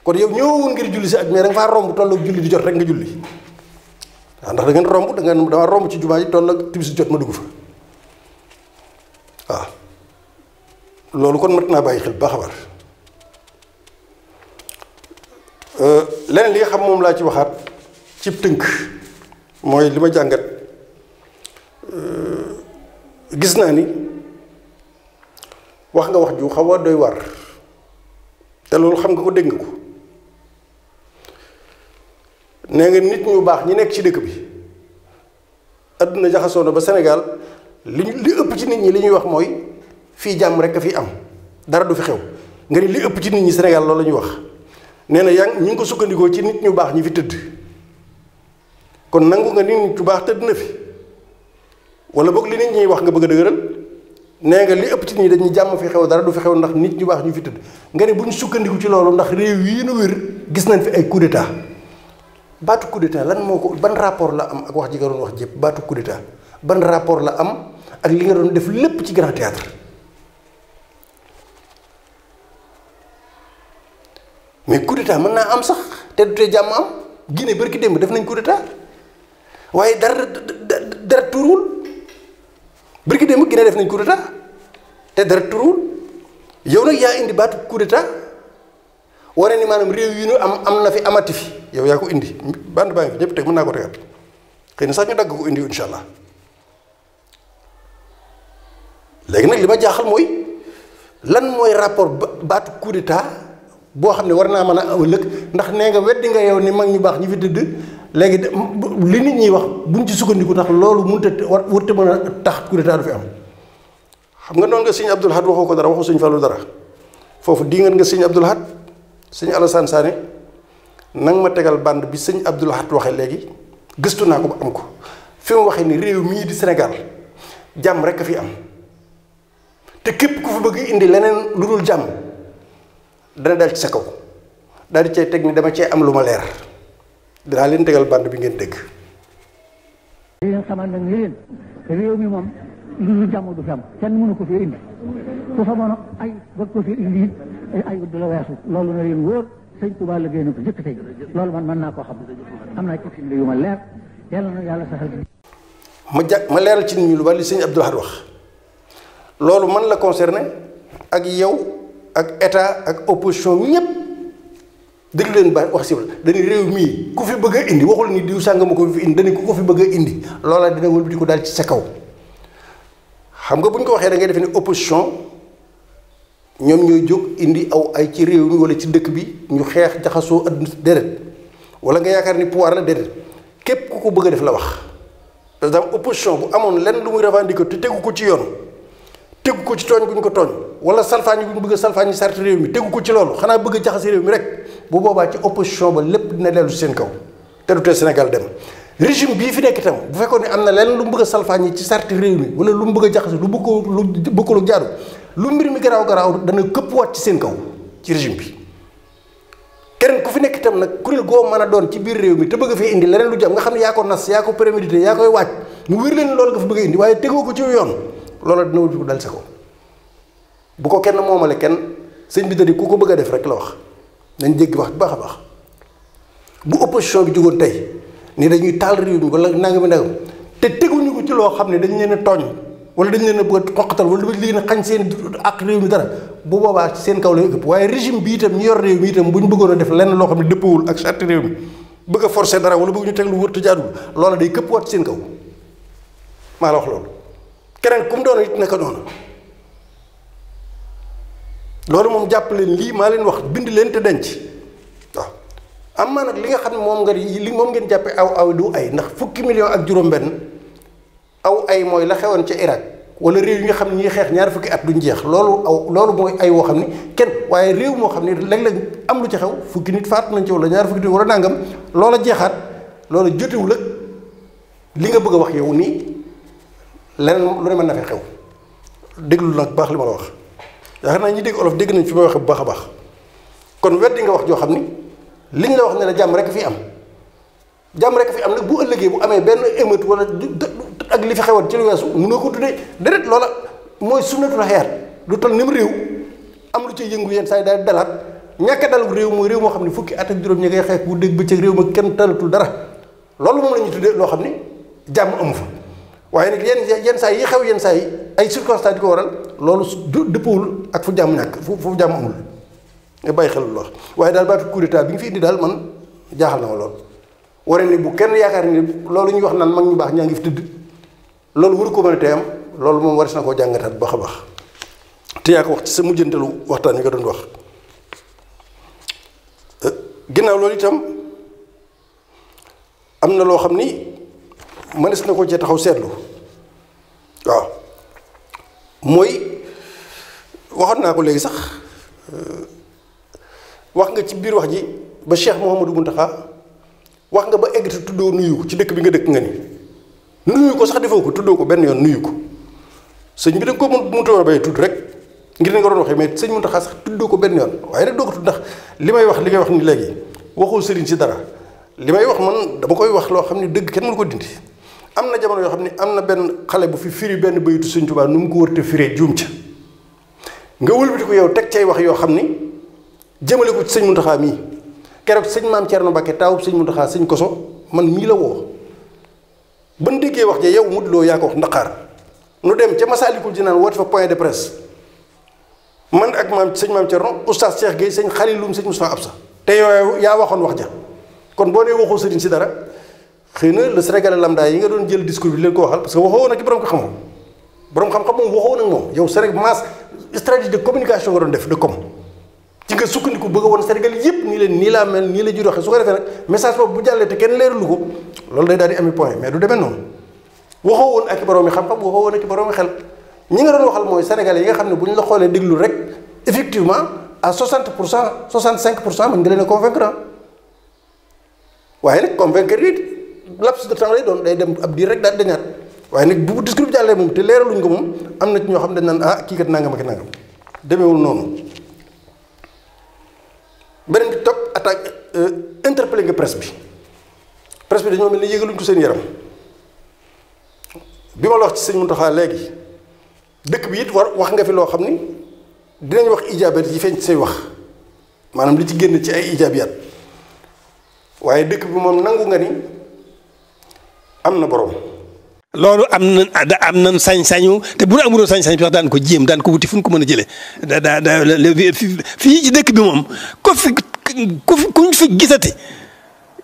kon yow ñëwoon ngir julli si ak mais da nga faa romb tolloog julli di jot rek nga julli waaw ndax da ngeen romb dama romb ci jumaa ji tolloog timis di jot ma dugg fa waaw loolu kon mat naa bàyyi xel baax a baax leneen li nga xam moom laa ci waxaat cib tënk mooy li ma jàngat gis naa ni wax nga wax ju xaw a doy war te loolu xam nga ko dégg nga ko nee nga nit ñu baax ñi nekk ci dëkk bi adduna jaxasoo na ba Sénégal li ëpp ci nit ñi li ñuy wax mooy fii jàmm rek a fi am dara du fi xew nga ni li ëpp ci nit ñi Sénégal loolu la ñuy wax nee na yaa ñu ngi ko sukkandikoo ci nit ñu baax ñi fi tëdd kon nangu nga ni nit ñu baax tëdd na fi wala boog li nit ñi wax nga bëgg a dëgëral nee nga li ëpp ci nit ñi dañuy jàmm fi xew dara du fi xew ndax nit ñu baax ñu fi tëdd nga ne bu ñu sukkandiku ci loolu ndax réew yi nu wér gis nañ fi ay coup d'état baatu coup d'état lan moo ko ban rapport la am ak wax ji nga doon wax jëpp baatu coup d'état ban rapport la am ak li nga doon def lépp ci grand théâtre mais coup d'état mën naa am sax te du tee jàmm am Guinée bërki démb def nañ coup d'état waaye dara turuwul bërki démb Guinée def nañ coup d'état te dara turuwul yow nag yaa indi baatu coup d'état wane ni maanaam réew yi nu am na fi amati fi yow yaa ko indi bande baa ngi fi ñëpp teg mën naa ko tegaat xëy na sax ñu dagg ko indi insha allah léegi nag li ma jaaxal mooy lan mooy rapport baatu coup d'état boo xam ne war naa mën a ëllëg ndax nee nga weddi nga yow ni mag ñu baax ñi fi tëdd léegi li nit ñi wax buñ ci sukkandiku ndax loolu mënut a warut a mën a tax coup d'état du fi am xam nga noonu nga sëñ Abdul Ahad waxoo ko dara waxu sëñ Fallou dara foofu di ngeen nga sëñ Abdul Ahad sëñ Alassane Sané nang ma tegal bande bi sëñ Abdul Ahad waxee léegi gëstu naa ko ba am ko fi mu waxee ni réew mii di Sénégal jàmm rek a fi am te képp ku fi bëgg indi leneen lu dul jàmm dana dal ci sa kaw daal di cay teg ni dama cee am lu ma leer dinaa leen tegal bande bi ngeen dégg. li leen xamal nag ni leen réew mi moom lu dul jàmm du fi am kenn mënu ko fi indi ku fa mën ay bëgg ko fi indi ay du la weesu loolu na leen wóor sëñ Tuubaa la génn ko jëkk tey loolu man mën naa koo xam am naa ci firnde yu ma leer yàlla na yàlla saxal ma leeral ci nit ñi lu bari li sëñ Abdul Ahad wax loolu man la concerné ak yow ak état ak opposition ñépp déglu leen ba wax si dañuy réew mii ku fi bëgg a indi waxul ni diw sàngama ko fi indi dañu ku ko fi bëgg a indi loola dina wëlbati ko daal ci sa kaw xam nga bu ñu ko waxee da ngay defe ni opposition ñoom ñooy jóg indi aw ay ci réew mi wala ci dëkk bi ñu xeex jaxasoo adduna déedéet wala nga yaakaar ni pouvoir la déedéet képp ku ko bëgg a def la wax par exemple opposition bu amoon lenn lu muy revendiquer te tegu ko ci yoon tegu ko ci tooñ bu ñu ko tooñ wala salfaañi bu ñu bëgg a salfaañi sart réew mi tegu ko ci loolu xanaa bëgg a jaxase réew mi rek bu boobaa ci opposition ba lépp dina dellu seen kaw te du tee Sénégal dem régime bii fi nekk itam bu fekkoon ne am na lenn lu mu bëgg a salfaañi ci sart réew mi wala lu mu bëgg a jaxase lu bokkul ak jaadu lu mbir mi garaaw dana këppwaat ci seen kaw ci régime bi keneen ku fi nekk itam nag kuréel goo mën a doon ci biir réew mi te bëgg a fi indi leneen lu jam nga xam ne yaa ko nas yaa ko prémédité yaa koy waaj mu wér leen loolu nga fi bëgg a indi waaye tegoo ko ci yoon loola dina wut ko dal sa kaw bu ko kenn moomale kenn sëñ bi dadi ku ko bëgg a def rek la wax nañ jéggi wax bu baax a baax bu opposition bi jógoon tey ni dañuy taal réew mi wala nangami nangam te teguñu ko ci loo xam ne dañ leen a tooñ wala dañ leen a bëgg a xoqatal wala dañ leen a xañ seen ak réew mi dara bu boobaa ci seen kaw lay ëpp waaye régime bi itam ñu yor réew mi itam bu ñu bëggoon a def lenn loo xam ne dëppawul ak charte réew mi bëgg a forcer dara wala bëgg ñu teg lu wërta jaadul loola day këpp waat ci seen kaw maa la wax loolu keneen ku mu doon it naka noonu loolu moom jàpp leen lii maa leen wax bind leen te denc waaw am maa nag li nga xam ne moom ngeen jàppe aw du ay ndax fukki million ak juróom-benn aw ay mooy la xewoon ca Irak wala réew yi nga xam ne ñuy xeex ñaari fukki at duñ jeex loolu mooy ay woo xam ni kenn waaye réew moo xam ne léeg-léeg am lu ci xew fukki nit faatu nañ ci wala ñaari fukki nit wala nangam loola jeexaat loola jotewul ak li nga bëgg a wax yow nii leneen lu ne mën na fee xew déglu nag baax li ma la wax yaakaar naa ñi dégg olof dégg nañ fi may waxee bu baax a baax kon weddi nga wax joo xam ni liñ la wax ne la jàmm rek fi am jàmm rek fi am nag bu ëllëgee bu amee benn émeute wala ak li fi xewoon ci lu weesu mënoo ko tuddee déedéet loola mooy sunnatul xayaat lu toll ni mu réew am lu ci yëngu yenn saa yi daal dalaat ñàkk a dalu réew mooy réew moo xam ne fukki at ak juróom ñi ngay xeex bu dégg bëccëg réew ma kenn talatul dara loolu moom la ñuy tuddee loo xam ni jàmm amu fa waaye nag yenn saa yi xew yenn saa yi ay circonstances di ko waral loolu dëppawul ak fu jàmm ñàkk fu jàmm amul nga bàyyi xel lu wax waaye daal baatu coup d'état bi nga fi indi daal man jaaxal na ma lool waree ni bu kenn yaakaar ni loolu ñuy wax naan mag ñu baax ñaa ngi fi tëdd loolu waru ko mën a tey am loolu moom waris na koo jàngataat baax a baax te yaa ko wax ci sa mujjantalu waxtaan wi nga doon wax. ginnaaw loolu itam am na loo xam ni mënees na ko cee taxaw seetlu waaw mooy waxoon naa ko léegi sax wax nga ci biir wax ji ba Cheikh Mouhamadou Mountakha wax nga ba egg te tuddoo nuyu ci dëkk bi nga dëkk nga ni nuyu ko sax defoo ko tuddoo ko benn yoon nuyu ko sëñ bi da nga ko mu toog a bay tudd rek ngir ne nga doon waxee mais sëñ Mountakha sax tuddoo ko benn yoon waaye nag doo ko tudd ndax li ngay wax ni léegi waxoo sëriñ si dara li may wax man dama koy wax loo xam ne dëgg kenn mënu ko dindi. am na jamono yoo xam ne am na benn xale bu fi firi benn bayitu sëñ Tuubaa nu mu ko wër te firee juum ca nga wëlbati ko yow teg cay wax yoo xam ni jëmale ko ci sëñ Mountakha mii keroog sëñ maam Thierno Mbacké taawub sëñ Mountakha sëñ Koso man mii la woo ban déggee wax ja yow Modou Lo yaa ko wax Ndakaar nu dem ca Masaalikul Jinaan woote fa point de presse man ak sëñ maam Thierno oustaz Cheikh Gueye sëñ Xalilum sëñ Moustapha Absa te yow yaa waxoon wax ja kon boo nee waxoo sëriñ si dara xëy na le Sénégalais lambda yi nga doon jël discours bi leen ko waxal parce que waxoo woon ak borom xam-xam moom waxoo nag moom yow Sénégal masse stratégie de communication nga doon def de com ci nga sukkandiku bëgg a woon Sénégal yëpp nii leen nii laa mel nii la ji doxee su ko defee nag message boobu bu jàllee te kenn leeralu ko loolu day daal di ami point mais du demee noonu waxoo woon ak borom xam-xam waxoo woon ak borom xel ñi nga doon waxal mooy Sénégalais yi nga xam ne bu ñu la xoolee déglu rek effectivement à 60% 65% mën nga leen a convaincre waaye nag convaincre nit laps de temps lay doon day dem ab diir rek daal di dañaat waaye nag bu discours bi jàllee moom te leeraluñ ko moom am na ci ñoo xam ne dañ naan kii kat nangam ak nangam demeewul noonu. beneen bi topp attaque interpellé nga presse bi dañoo mel ni yëgaluñ ko seen yaram bi ma la wax ci sëñ Mountakha léegi dëkk bi it wax nga fi loo xam ni dinañ wax ijaabaat yi feeñ ci say wax maanaam li ci génn ci ay ijaabiyaat waaye dëkk bi moom nangu nga ni am na borom. loolu am nañ sañ-sañu te bu nu amuloon sañ-sañ bi wax daan ko jéem daan ko wuti fu ñu ko mën a jëlee fii ci dëkk bi moom kuñ fi gisati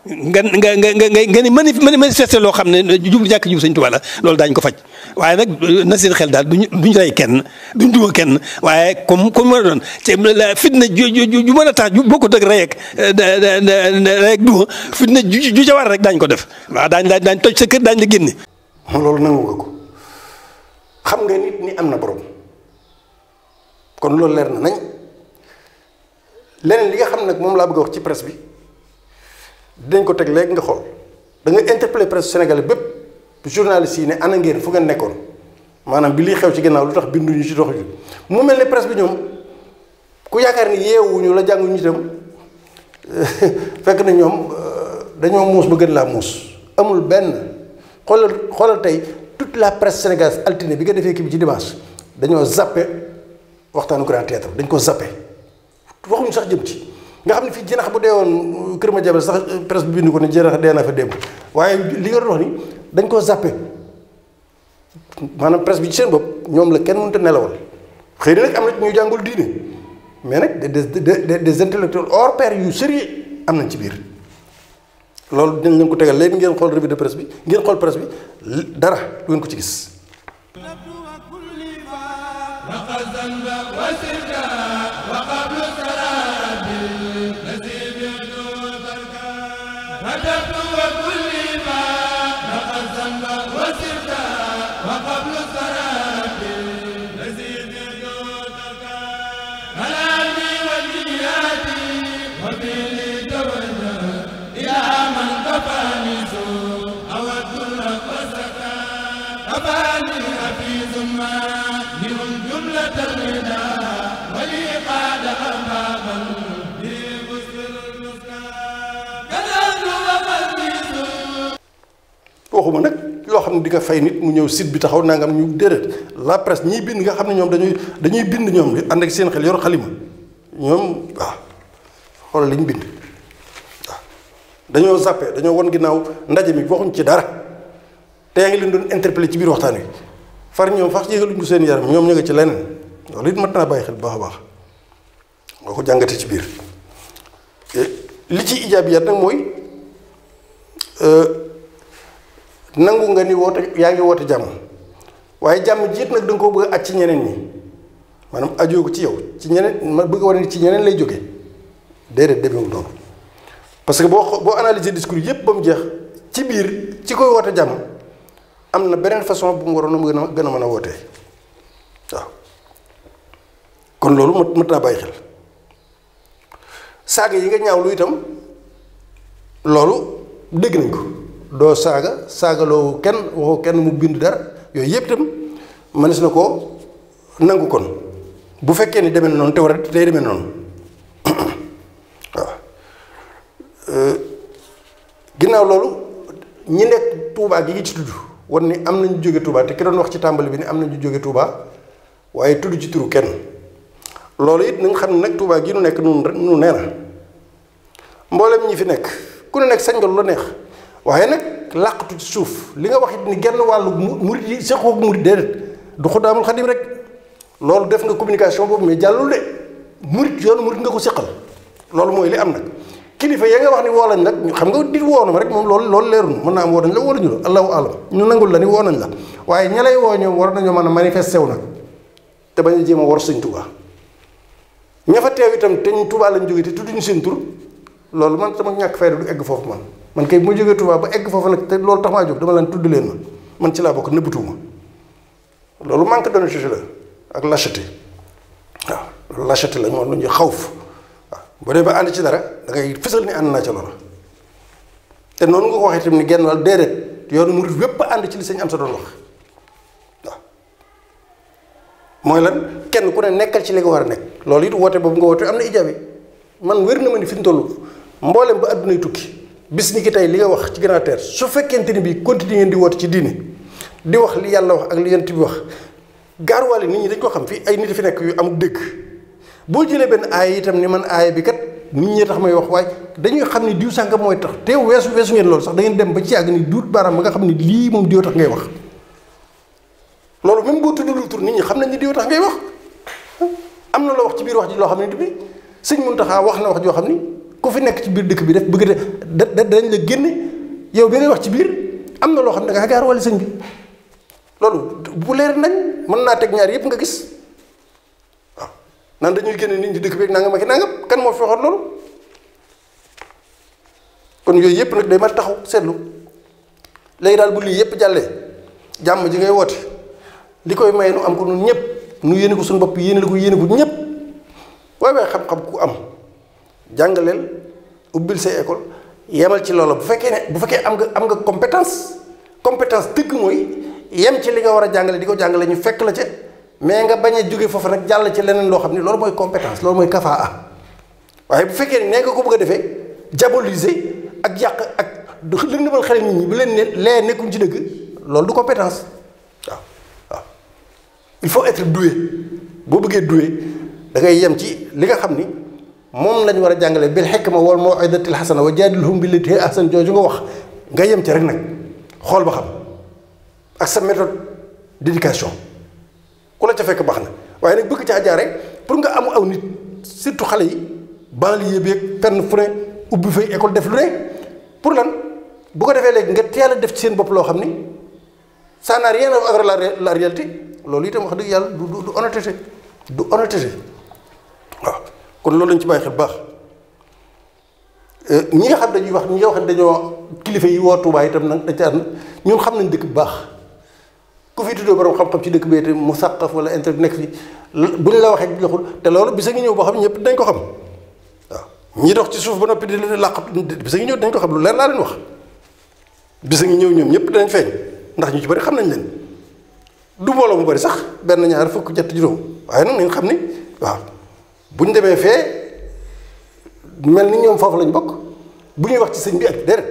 nga ni manifester loo xam ne ñàkk jub Sëñ Tuubaa la loolu daañu ko faj waaye nag na seen xel daal duñ rey kenn duñ duma kenn waaye comme mën a doon ci fitna ju mën a tax ju bokkut ak rey ak duma fitna ju ca war rek daañu ko def waaw daañ toj sa kër daañu la génne. loolu nangu nga ko xam nga nit ni am na borom kon loolu leer na nañ leneen li nga xam nag moom laa bëgg a wax ci presse bi dinañ ko teg léegi nga xool da nga interpellé presse sénégalais bépp journaliste yi ne ana ngeen fu ngeen nekkoon maanaam bi liy xew ci gannaaw lu tax binduñu ci doxuñu mu mel ne presse bi ñoom ku yaakaar ni yeewuñu la jànguñu itam fekk na ñoom dañoo muus ba gën laa muus amul benn. xoolal tey toute la presse sénégalaise altine bi nga defee kii bi ci dimanche dañoo zappé waxtaanu grand théâtre dañ ko zappé waxuñu sax jëm ci nga xam ne fii jënax bu dee woon Kër Madiabel sax presse bi bind ko ne jënax dee na fa démb waaye li nga doon wax ni dañ ko zappé maanaam presse bi ci seen bopp ñoom la kenn mënut a nelawal xëy na nag am na ci ñu jàngul diine mais nag des intellectuels hors pair yu sérieux am nañ ci biir. loolu dinañ leen ko tegal léegi ngeen xool revue de presse bi ngeen xool presse bi dara du ngeen ko ci gis. waxuma nag loo xam ne di nga fay nit mu ñëw site bi taxaw nangam ñu déedéet la presse ñiy bind nga xam ne ñoom dañuy bind ñoom ànd ak seen xel yor xalima ñoom waaw xoolal li ñu bind waaw dañoo zappé dañoo won ginnaaw ndaje mi waxuñ ci dara te yaa ngi leen doon interpellé ci biir waxtaan wi far ñoom fax yéegaluñ ko seen yaram ñoom ñu nga ci leneen loolu it mat naa bàyyi xel bu baax a baax nga ko jàngate ci biir li ci ijaabiyaat nag mooy nangu nga ni woote yaa ngi woote jàmm waaye jàmm jiit nag da nga koo bëgg a aj ci ñeneen ñi maanaam ajoo ko ci yow ci ñeneen ma bëgg a wane ni ci ñeneen lay jóge déedéet demeewul noonu parce que boo analyser discours yépp ba mu jeex ci biir ci koy woote jàmm am na beneen façon bu mu waroon a gën a mën a wootee waaw kon loolu mat naa bàyyi xel saaga yi nga ñaawlu itam loolu dégg nañ ko doo saagaloo kenn waxoo kenn mu bind dara yooyu yëpp itam mënees na koo nangu kon bu fekkee ni demee noonu te war a tey demee noonu waaw ginnaaw loolu ñi nekk Touba gi ngi ci tudd wan ni am nañu jóge Touba te ki doon wax ci tàmbali bi ni am nañu jóge Touba waaye tudd ci turu kenn loolu it nañ xam ne nag Touba gi nu nekk nu nee na mboolem ñi fi nekk ku ne nekk sañ nga lu la neex waaye nag làqatu ci suuf li nga wax it ni genn wàllu murit yi seqoo murit déedéet du Xuddaamul Xadim rek loolu def nga communication boobu mais jàllul de murit yoonu murit nga ko seqal loolu mooy li am nag kilifa ya nga wax ni woo lañ nag xam nga di woo na ma rek moom loolu leerul mën naa am woo nañ la wala ñu la allahu alam ñu nangul la ni woo nañ la waaye ña lay woo ñoom war nañoo mën a manifesté wu nag te bañ a jéem a war sëñ Tuubaa ña fa teew itam te ñu Tuubaa lañ jógee te tudduñu seen tur loolu man sama ñàkk fayda du egg foofu man kay bu ma jógee Tuubaa ba egg foofu nag te loolu tax maa jóg dama leen tudd leen man ci laa bokk nëbbatuuma loolu manque d'honnêteté la ak lâcheté waaw loolu lâcheté la moom lu ñuy xawf waaw boo dee ba ànd ci dara da ngay fësal ni ànd naa ca loola te noonu nga ko waxee tamit ni genn wàll déedéet yoonu murid wépp ànd ci li sëñ am sa doon wax waaw mooy lan kenn ku ne nekkal ci li nga war a nekk loolu it woote boobu nga woote am na ijaabi man wér na ma ni fi ñu toll mboolem ba addunay tukki bis ni ki tey li nga wax ci Grand Terre su fekkente ni bii continue ngeen di woote ci diine di wax li yàlla wax ak li yonent bi wax gaaruwaale nit ñi dañ ko xam fii ay nit fi nekk yu am dëgg boo jëlee benn aaya itam ni man aaya bi kat nit ñi tax may wax waaye dañuy xam ni diw sàngam mooy tax te weesu ngeen loolu sax da ngeen dem ba ci yàgg ni duut baaraam ba nga xam ni lii moom diw tax ngay wax loolu même boo tuddalul tur nit ñi xam nañ ni diw tax ngay wax am na loo wax ci biir wax ji loo xam ne bi sëñ Muntaxa wax na wax joo xam ni ku fi nekk ci biir dëkk bi def bëgg dañ la génne yow bi ngay wax ci biir am na loo xam ne da ngaa gaar wala sëñ bi loolu bu leer nañ mën naa teg ñaar yëpp nga gis waaw naan dañuy génne nit ñi dëkk bi ak nangam ak nangam kan moo fi waxoon loolu kon yooyu yëpp nag day ma taxaw seetlu léegi daal bu lii yëpp jàllee jàmm ji ngay woote li koy maye nu am ko nun ñëpp nu yéene ko suñu bopp yéene la ko yéene ko ñëpp waaye xam-xam ku am jàngaleel ubbil say école yemal ci loola bu fekkee am nga compétence dëgg mooy yem ci li nga war a jàngale di ko jàngale ñu fekk la ca mais nga bañ a jóge foofu nag jàll ci leneen loo xam ni loolu mooy compétence loolu mooy kafaa waaye bu fekkee ne nga ko bëgg a defee diaboliser ak yàq ak lëndëmal xale nit ñi bu leen ne lee nekkuñ ci dëgg loolu du compétence waaw il faut être doué boo bëggee doué da ngay yem ci li nga xam ni moom lañ war a jàngale bil hikma wal maw'izatil hasana wa jaadilhum billatii hiya ahsan jooju nga wax nga yem ci rek nag xool ba xam ak sa méthode d'éducation ku la ca fekk baax na waaye nag bëgg caa jaar rek pour nga amu aw nit surtout xale yi banlieue bi ak fenn fu ne ubbi fay école def lu ne pour lan bu ko defee léegi nga teel a def ci seen bopp loo xam ni ça n'a rien à voir avec la réalité loolu itam wax dëgg yàlla du honnêteté du honnêteté waaw kon loolu lañ ci bàyyi xel baax ñi nga xam dañuy wax ñi nga wax dañoo kilifa yi woo Tuubaa itam nag da ca ñun xam nañ dëkk bu baax ku fi tuddoo borom xam-xam ci dëkk bi te mu sàqaf wala internet nekk fi bu ñu la waxee joxul te loolu bisa ngi ñëw boo xam ne ñëpp dañ ko xam waaw ñi dox ci suuf ba noppi di leen làq bisa ngi ñëw dañ ko xam lu leer laa leen wax bisa ngi ñëw ñoom ñëpp danañ feeñ ndax ñu ci bëri xam nañ leen du mbooloo mu bëri sax benn ñaar fukk ñett juróom waaye nag nañ xam ni waaw bu ñu demee fee mel ni ñoom foofu lañ bokk bu ñuy wax ci sëñ bi ak déedéet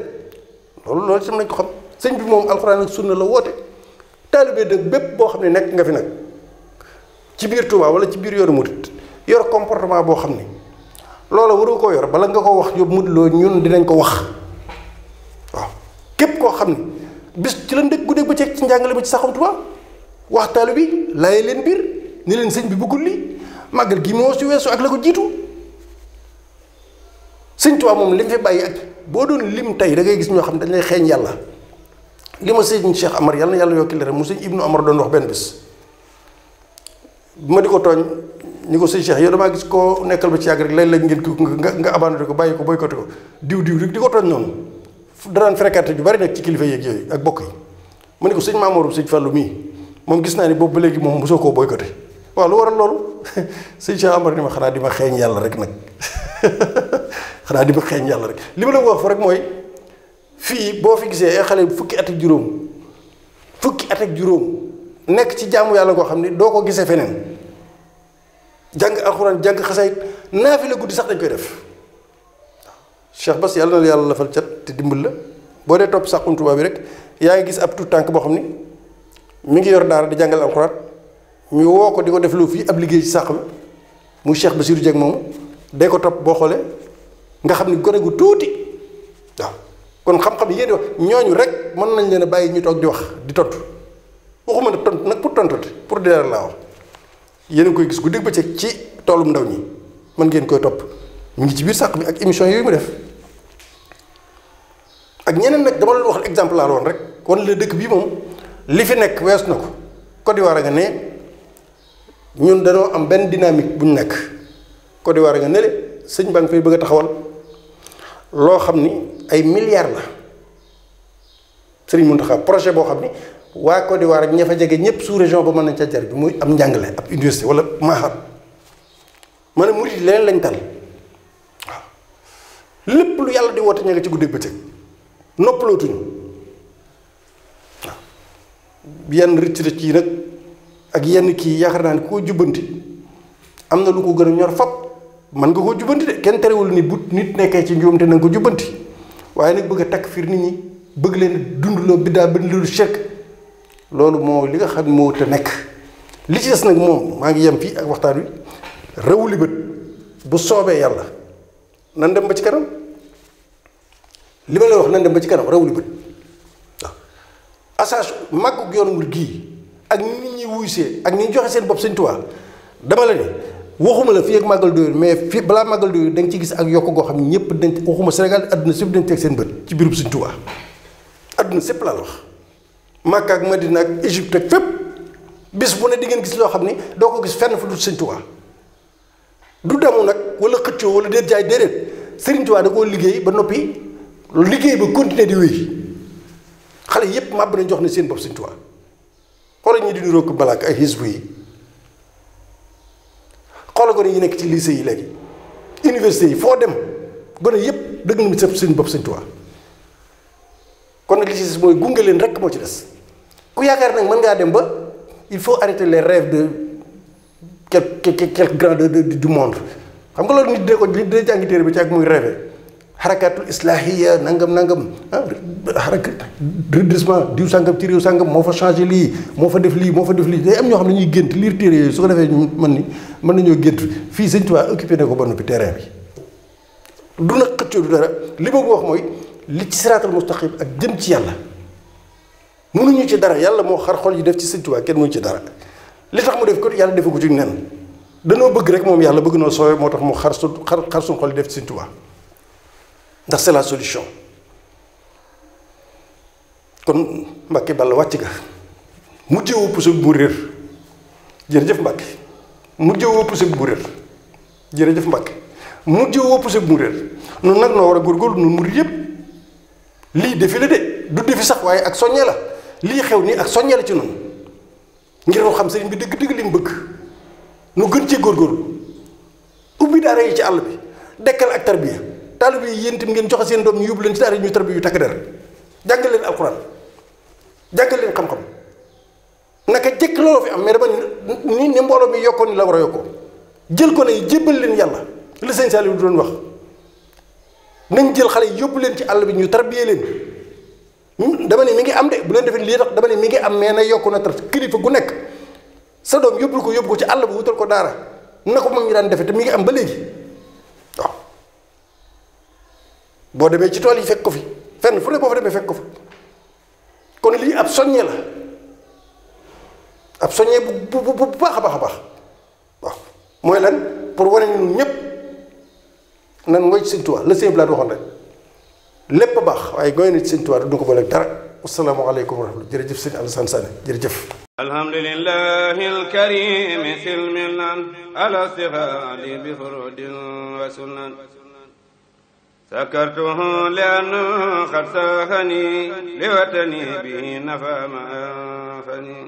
loolu itam nañ ko xam sëñ bi moom alxuraan ak sunna la woote taalibe dëgg bépp boo xam ne nekk nga fi nag ci biir Touba wala ci biir yoonu murit yor comportement boo xam ne loola waroo koo yor bala nga ko wax yóbbu mut loo ñun dinañ ko wax waaw képp koo xam ne bis ci la ndëkk guddeeg ba ceeg ci njàngale ba ci Saxum Touba wax taalibe bi laay leen biir ni leen sëñ bi bëggul lii màggal gi moo si weesu ak la ko jiitu Sëñ Tuubaa moom li mu fi bàyyi ak boo doon lim tey da ngay gis ñoo xam ne dañ lay xeeñ yàlla li ma sëñ Cheikh Amar yàlla na yàlla yokki leeram mu sëñ Ibnu Amar doon wax benn bis ma di ko tooñ ni ko sëñ Cheikh yow damaa gis koo nekkal ba ci yàgg rek léeg-léeg ngeen nga abandonné ko bàyyi ko boycotté ko diw rek di ko tooñ noonu danaan fréquenté ju bari nag ci kilifa yeeg yooyu ak bokk yi ma ne ko sëñ Mamour sëñ Fallou mii moom gis naa ni boobu ba léegi moom mosoo koo boycotté waaw lu waral loolu sëñ Cheikh Amar ni ma xanaa di ma xeeñ yàlla rek nag xanaa di ma xeeñ yàlla rek li ma la wax fa rek mooy fii boo fi gisee ay xale fukki at ak juróom nekk ci jaamu yàlla koo xam ni doo ko gisee feneen jàng alxuraan jàng xasaayit naafila guddi sax dañ koy def Cheikh Bass yàlla na la yàlla lafal cat te dimbal la boo dee topp Saxum Touba bi rek yaa ngi gis ab tout tànk boo xam ni mi ngi yor daara di jàngal alxuraan ñu woo ko di ko def loo fii ab liggéey ci sàq bi muy Cheikh Bassirou Dieng moomu day ko topp boo xoolee nga xam ni gone gu tuuti waaw kon xam-xam yi ngeen di wax ñooñu rek mën nañ leen a bàyyi ñu toog di wax di tontu waxuma nag tontu nag pour tontu pour di leer laa wax yéen a ngi koy gis guddi bëccëg ci toolum ndaw ñi mën ngeen koy topp mu ngi ci biir sàq bi ak émission yooyu mu def ak ñeneen nag dama la wax exemple laa la woon rek kon la dëkk bii moom li fi nekk wees na ko Côte d'Ivoire nga ne ñun dañoo am benn dynamique bu ñu nekk Côte d'Ivoire nga ne le sëñ baa ngi fay bëgg a taxawal loo xam ni ay milliards la Sëriñ Mountakha projet boo xam ni waa Côte d'Ivoire ak ña fa jege ñëpp sous région ba mën nañ ca jar bi muy am njàngale ab université wala maaxat ma ne murid leneen lañ tal waaw lépp lu yàlla di woote ña nga ci guddeeg bëccëg noppalootuñu waaw yenn rëcc yi nag ak yenn kii yaakaar naa ne koo jubbanti am na lu ko gën a ñor fab man nga koo jubbanti de kenn terewul ni bu nit nekkee ci njuumte na nga ko jubbanti waaye nag bëgg a takk fiir nit ñi bëgg leen dundloo biddaa bind lu shirk loolu moo li nga xam ne moo te nekk li ci des nag moom maa ngi yem fii ak waxtaan wi rawuli bët bu soobee yàlla nan dem ba ci kanam li ma lay wax nan dem ba ci kanam rawuli bët waaw assage màggu yoonu murid gii ak nit ñi wuysee ak ñi joxe seen bopp Sëñ Tuubaa dama la ne waxuma la fii ak màggal doyul mais fii balaa màggal doyul da nga ci gis ak yokk goo xam ne ñëpp dañ waxuma Sénégal àdduna sépp dañ teg seen bët ci biirub Sëñ Tuubaa àdduna sépp laa la wax Makka ak Madina ak Égypte ak fépp bis bu ne di ngeen gis loo xam ni doo ko gis fenn fu dul Sëñ Tuubaa du demu nag wala xëccoo wala déet jaay déedéet Sëriñ Tuubaa da koo liggéey ba noppi liggéey ba continuer di wéy xale yépp màbb nañ jox na seen bopp Sëñ Tuubaa xoolal ñi di niroo ko balaak ay xisbu yi xoolal gone yi nekk ci lycée yi léegi université yi foo dem gone yépp dëgg na mu seen bopp Sëñ Tuubaa kon nag li ci des mooy gunge leen rek moo ci des ku yaakaar nag mën ngaa dem ba il faut arrêter les rêves de quelques grands du monde xam nga loolu nit dina ko dina jàngi téere bi ci ak muy rêvé xarakatul islahiya nangam xarakat redressement diw sàngam ci réew sàngam moo fa changé lii moo fa def lii day am ñoo xam ne ñuy gént liir téere yooyu su ko defee mën nañoo gént fii Sëñ Tuubaa occupé na ko ba noppi terrain bi du nag xëccoo du dara li ma ko wax mooy li ci siraatal mustaqim ak jëm ci yàlla mënuñu ci dara yàlla moo xar xol yi def ci Sëñ Tuubaa kenn mënu ci dara li tax mu def ko yàlla defe ko ci nen danoo bëgg rek moom yàlla bëgg noo soowee moo tax mu xar suñ xol yi def ci Sëñ Tuubaa ndax c'est la solution kon Mbàkke Balla wàcc nga mujjewoo puso bu réer jërëjëf Mbàkke mujjewoo puso bu réer jërëjëf Mbàkke mujjewoo puso bu réer noonu nag noo war a góorgóorlu noonu murid yëpp lii defi la de du defi sax waaye ak soññee la lii xew nii ak soññee la ci noonu ngir noo xam sëriñ bi dëgg-dëgg li mu bëgg nu gën cee góorgóorlu ubbi daara yi ci àll bi dekkal ak tarbiya taalibe yi yéen itam ngeen joxe seen doom ñu yóbbu leen ci daara ñu tarbiya yu takk der jàngal leen alxuraan jàngal leen xam-xam naka jëkk looloo fi am mais dama ni mbooloo mi yokkoon ni la war a yokkoo jël ko ne jébbal leen yàlla li sëñ Saliou doon wax nañ jël xale yi yóbbu leen ci àll bi ñu tarbiyee leen dama ne mi ngi am de bu leen defee lii tax dama ne mi ngi am mais na yokku na tar kilifa gu nekk sa doom yóbbu ko ci àll bi wutal ko daara na ko moom ñu daan defee te mi ngi am ba léegi waaw boo demee ci tool yi fekk ko fi fenn fu ne boo fa demee fekk ko fa kon lii ab soññee la ab soññee bu baax a baax a baax waaw mooy lan pour wane ni ñun ñëpp nan ngooy ci Sëñ Tuubaa la Sëñ Blaat waxoon rek lépp a baax waaye ngooy na ci Sëñ Tuubaa du ko booleeg dara. asalaamaaleykum wa rahmatulah jërëjëf sëñ Alassane Sané jërëjëf. alhamdulillahi alkarim silmilan ala sihadi bi furudin wa sunan sakartuhu liannu qad sahani liwatani bihi nafa ma anfani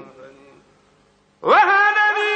wa hadani